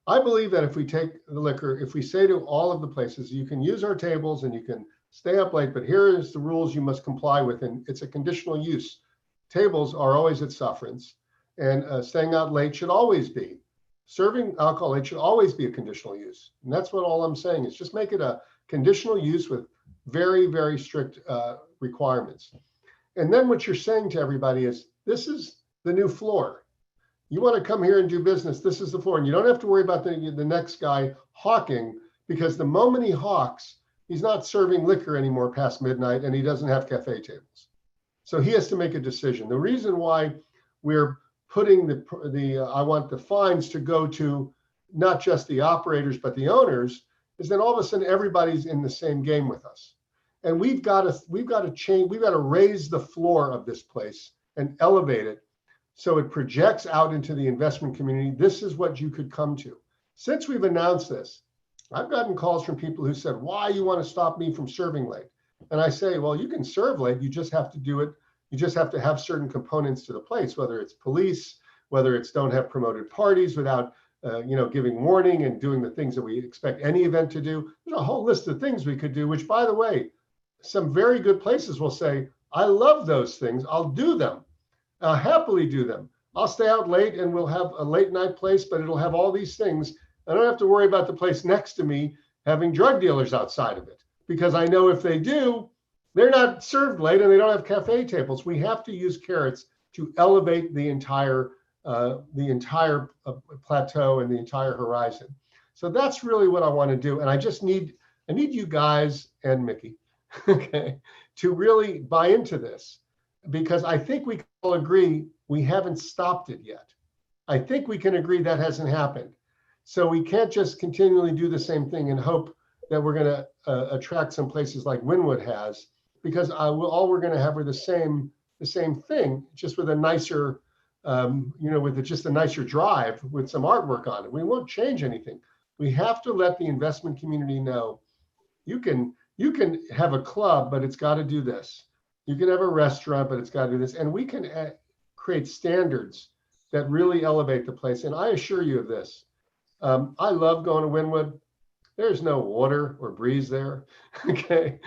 I believe that if we take the liquor, if we say to all of the places, you can use our tables and you can stay up late, but here is the rules you must comply with, and it's a conditional use. Tables are always at sufferance, and staying out late should always be. Serving alcohol late should always be a conditional use. And that's what all I'm saying is, just make it a conditional use with very, very strict requirements. And then what you're saying to everybody is, this is the new floor. You want to come here and do business, this is the floor. And you don't have to worry about the next guy hawking, because the moment he hawks, he's not serving liquor anymore past midnight, and he doesn't have cafe tables. So he has to make a decision. The reason why we're putting I want the fines to go to not just the operators, but the owners, is that all of a sudden everybody's in the same game with us. And we've got to change, we've got to raise the floor of this place and elevate it so it projects out into the investment community. This is what you could come to. Since we've announced this, I've gotten calls from people who said, why you want to stop me from serving late? And I say, well, you can serve late, you just have to do it. You just have to have certain components to the place, whether it's police, whether it's don't have promoted parties without giving warning and doing the things that we expect any event to do. There's a whole list of things we could do, which, by the way, some very good places will say, I love those things. I'll do them. I'll happily do them. I'll stay out late and we'll have a late night place, but it'll have all these things. I don't have to worry about the place next to me having drug dealers outside of it, because I know if they do, they're not served late and they don't have cafe tables. We have to use carrots to elevate the entire plateau and the entire horizon. So that's really what I want to do. And I need you guys and Mickey, okay, to really buy into this, because I think we can all agree we haven't stopped it yet. I think we can agree that hasn't happened. So we can't just continually do the same thing and hope that we're going to attract some places like Wynwood has, because all we're going to have are the same thing, just with a nicer, just a nicer drive with some artwork on it. We won't change anything. We have to let the investment community know, you can have a club, but it's got to do this. You can have a restaurant, but it's got to do this. And we can create standards that really elevate the place. And I assure you of this. I love going to Wynwood. There's no water or breeze there. Okay.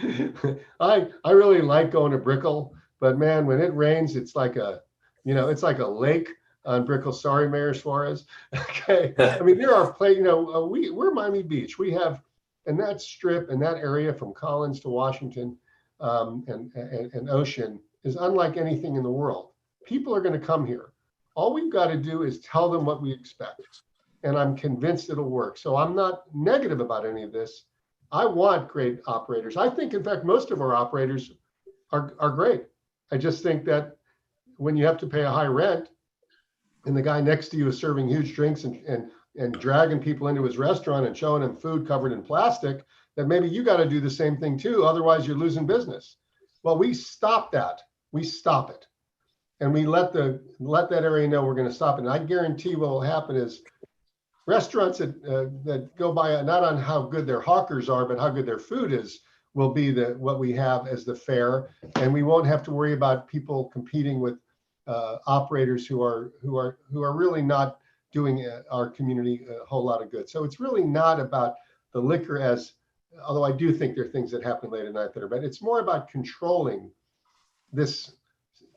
I really like going to Brickell, but man, when it rains, it's like a lake on Brickell. Sorry, Mayor Suarez. Okay. I mean, there are we're Miami Beach. We have, and that strip and that area from Collins to Washington and Ocean is unlike anything in the world. People are going to come here. All we've got to do is tell them what we expect. And I'm convinced it'll work. So I'm not negative about any of this. I want great operators. I think, in fact, most of our operators are great. I just think that when you have to pay a high rent and the guy next to you is serving huge drinks and dragging people into his restaurant and showing them food covered in plastic, that maybe you got to do the same thing too. Otherwise, you're losing business. Well, we stop that. We stop it. And we let that area know we're going to stop it. And I guarantee what will happen is restaurants that go by not on how good their hawkers are, but how good their food is, will be what we have as the fare. And we won't have to worry about people competing with operators who are really not doing our community a whole lot of good. So it's really not about the liquor as although I do think there are things that happen late at night that are bad. It's more about controlling this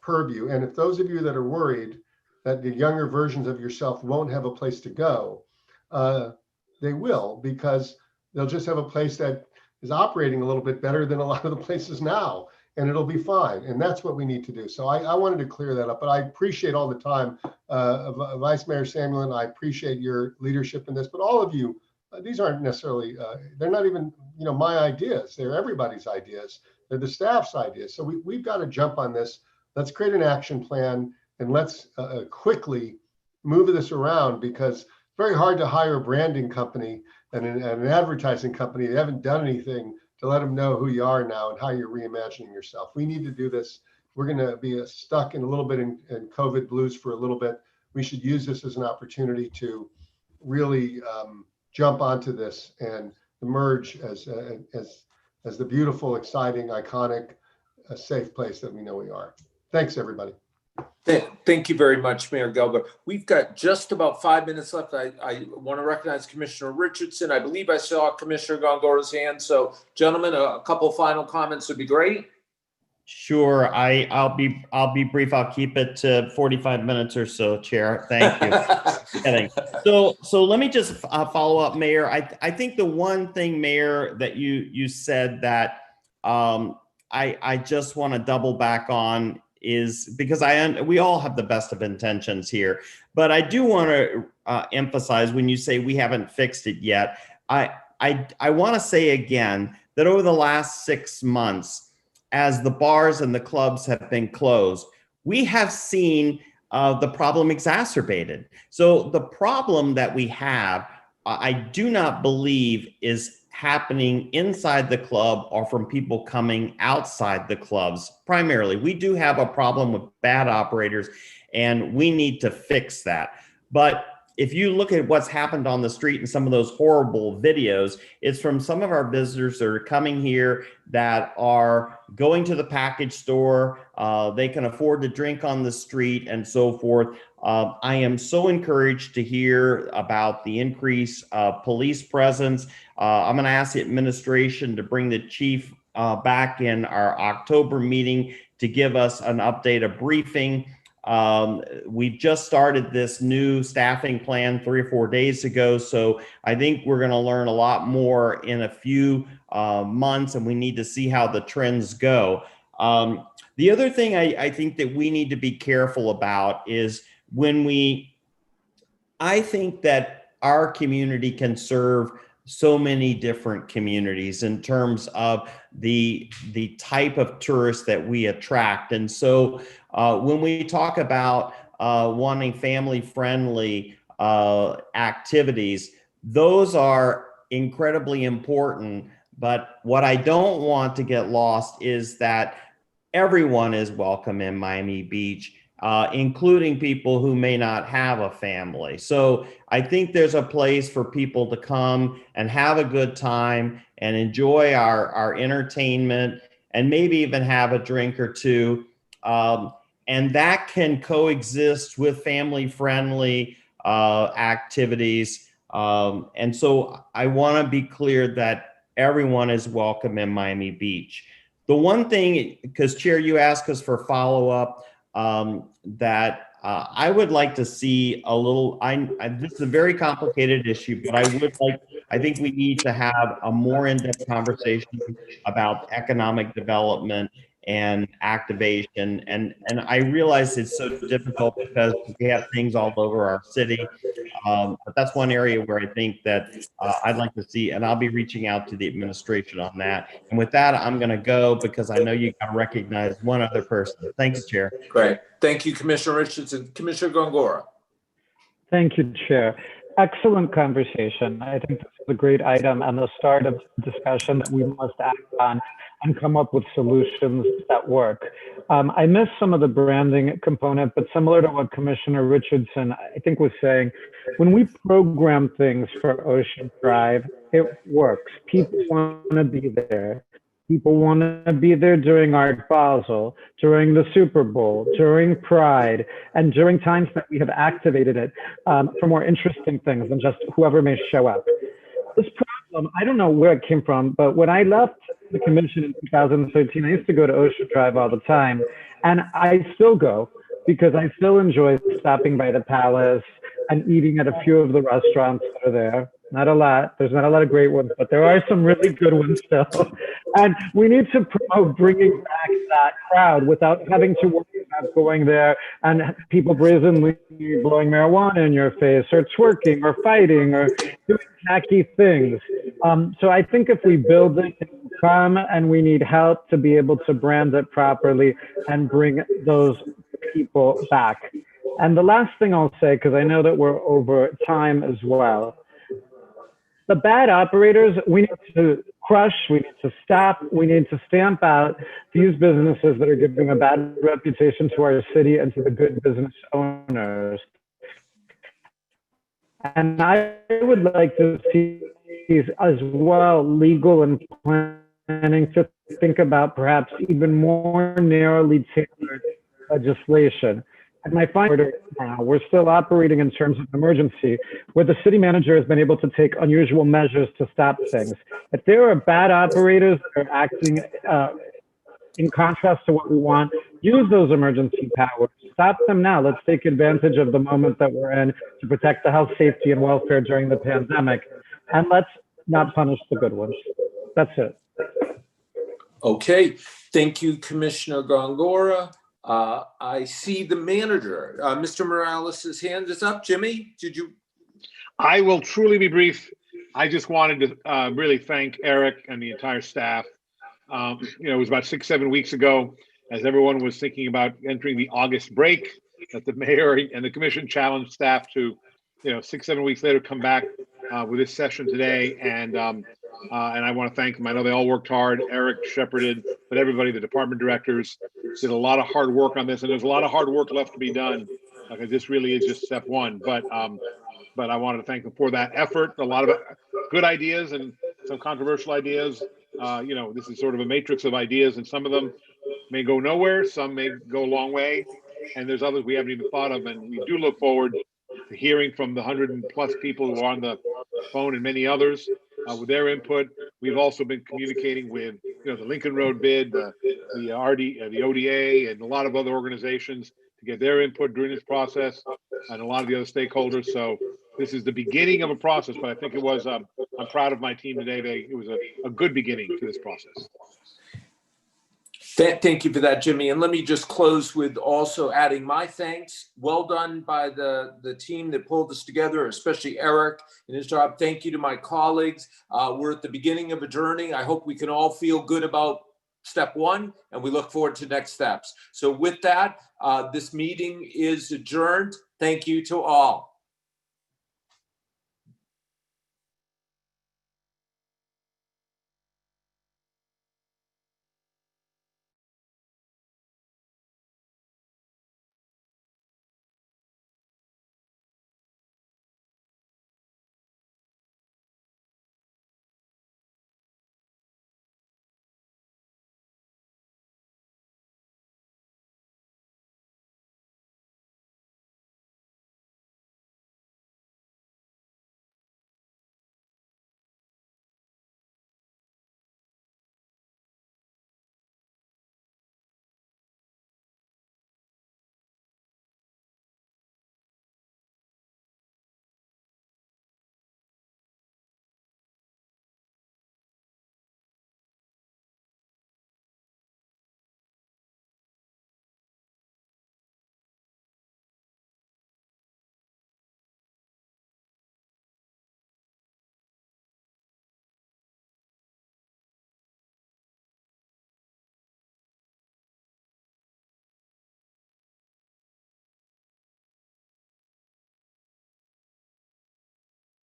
purview. And if those of you that are worried that the younger versions of yourself won't have a place to go, they will, because they'll just have a place that is operating a little bit better than a lot of the places now, and it'll be fine. And that's what we need to do. So I wanted to clear that up, but I appreciate all the time, Vice Mayor Samuel, and I appreciate your leadership in this, but all of you, these aren't necessarily, they're not even, my ideas. They're everybody's ideas. They're the staff's ideas. So we've got to jump on this. Let's create an action plan, and let's quickly move this around, because it's very hard to hire a branding company and an advertising company. They haven't done anything to let them know who you are now and how you're reimagining yourself. We need to do this. We're going to be stuck in a little bit in COVID blues for a little bit. We should use this as an opportunity to really jump onto this and emerge as the beautiful, exciting, iconic, safe place that we know we are. Thanks, everybody. Thank you very much, Mayor Gelber. We've got just about 5 minutes left. I want to recognize Commissioner Richardson. I believe I saw Commissioner Gongora's hand. So, gentlemen, a couple final comments would be great. Sure, I'll be brief. I'll keep it to 45 minutes or so, Chair. Thank you. So let me just follow up, Mayor. I think the one thing, Mayor, that you said that I just want to double back on is, because we all have the best of intentions here, but I do want to emphasize, when you say we haven't fixed it yet, I want to say again that over the last 6 months, as the bars and the clubs have been closed, we have seen the problem exacerbated. So the problem that we have, I do not believe is happening inside the club or from people coming outside the clubs. Primarily, we do have a problem with bad operators, and we need to fix that. But if you look at what's happened on the street and some of those horrible videos, it's from some of our visitors that are coming here that are going to the package store. They can afford to drink on the street and so forth. I am so encouraged to hear about the increase of police presence. I'm going to ask the administration to bring the chief back in our October meeting to give us an update, a briefing. We've just started this new staffing plan 3 or 4 days ago. So I think we're going to learn a lot more in a few months, and we need to see how the trends go. The other thing I think that we need to be careful about is I think that our community can serve so many different communities in terms of the type of tourists that we attract. And so when we talk about wanting family-friendly activities, those are incredibly important. But what I don't want to get lost is that everyone is welcome in Miami Beach, including people who may not have a family. So I think there's a place for people to come and have a good time and enjoy our entertainment, and maybe even have a drink or two. And that can coexist with family-friendly activities. And so I want to be clear that everyone is welcome in Miami Beach. The one thing, because Chair, you asked us for follow-up, that I would like to see a little, this is a very complicated issue, but I think we need to have a more in-depth conversation about economic development and activation. And I realize it's so difficult because we have things all over our city. But that's one area where I think that I'd like to see, and I'll be reaching out to the administration on that. And with that, I'm going to go because I know you got to recognize one other person. Thanks, Chair. Great. Thank you, Commissioner Richardson. Commissioner Gongora. Thank you, Chair. Excellent conversation. I think this is a great item and the start of discussion that we must act on and come up with solutions that work. I missed some of the branding component, but similar to what Commissioner Richardson, I think, was saying, when we program things for Ocean Drive, it works. People want to be there. People want to be there during Art Basel, during the Super Bowl, during Pride, and during times that we have activated it for more interesting things than just whoever may show up. This I don't know where it came from, but when I left the commission in 2013, I used to go to Ocean Drive all the time, and I still go because I still enjoy stopping by the Palace and eating at a few of the restaurants that are there. Not a lot. There's not a lot of great ones, but there are some really good ones still. And we need to promote bringing back that crowd without having to worry about going there and people brazenly blowing marijuana in your face or twerking or fighting or doing tacky things. So I think if we build it, it will come, and we need help to be able to brand it properly and bring those people back. And the last thing I'll say, because I know that we're over time as well, the bad operators, we need to crush, we need to stop, we need to stamp out these businesses that are giving a bad reputation to our city and to the good business owners. And I would like to see as well legal and planning to think about perhaps even more narrowly tailored legislation. And my final order now, we're still operating in terms of emergency, where the city manager has been able to take unusual measures to stop things. If there are bad operators that are acting in contrast to what we want, use those emergency powers. Stop them now. Let's take advantage of the moment that we're in to protect the health, safety, and welfare during the pandemic. And let's not punish the good ones. That's it. Okay, thank you, Commissioner Gongora. I see the manager, Mr. Morales' hand is up. Jimmy, did you? I will truly be brief. I just wanted to really thank Eric and the entire staff. It was about 6-7 weeks ago, as everyone was thinking about entering the August break, that the mayor and the commission challenged staff to, 6-7 weeks later, come back with this session today. And I want to thank them. I know they all worked hard. Eric shepherded, but everybody, the department directors, did a lot of hard work on this, and there's a lot of hard work left to be done. Because this really is just step one. But I wanted to thank them for that effort. A lot of good ideas and some controversial ideas. This is sort of a matrix of ideas, and some of them may go nowhere, some may go a long way, and there's others we haven't even thought of. And we do look forward to hearing from the 100+ people who are on the phone and many others with their input. We've also been communicating with the Lincoln Road bid, the ODA, and a lot of other organizations to get their input during this process, and a lot of the other stakeholders. So this is the beginning of a process, but I think it was, I'm proud of my team today. It was a good beginning to this process. Thank you for that, Jimmy. And let me just close with also adding my thanks. Well done by the team that pulled this together, especially Eric and his job. Thank you to my colleagues. We're at the beginning of a journey. I hope we can all feel good about step one, and we look forward to next steps. So with that, this meeting is adjourned. Thank you to all.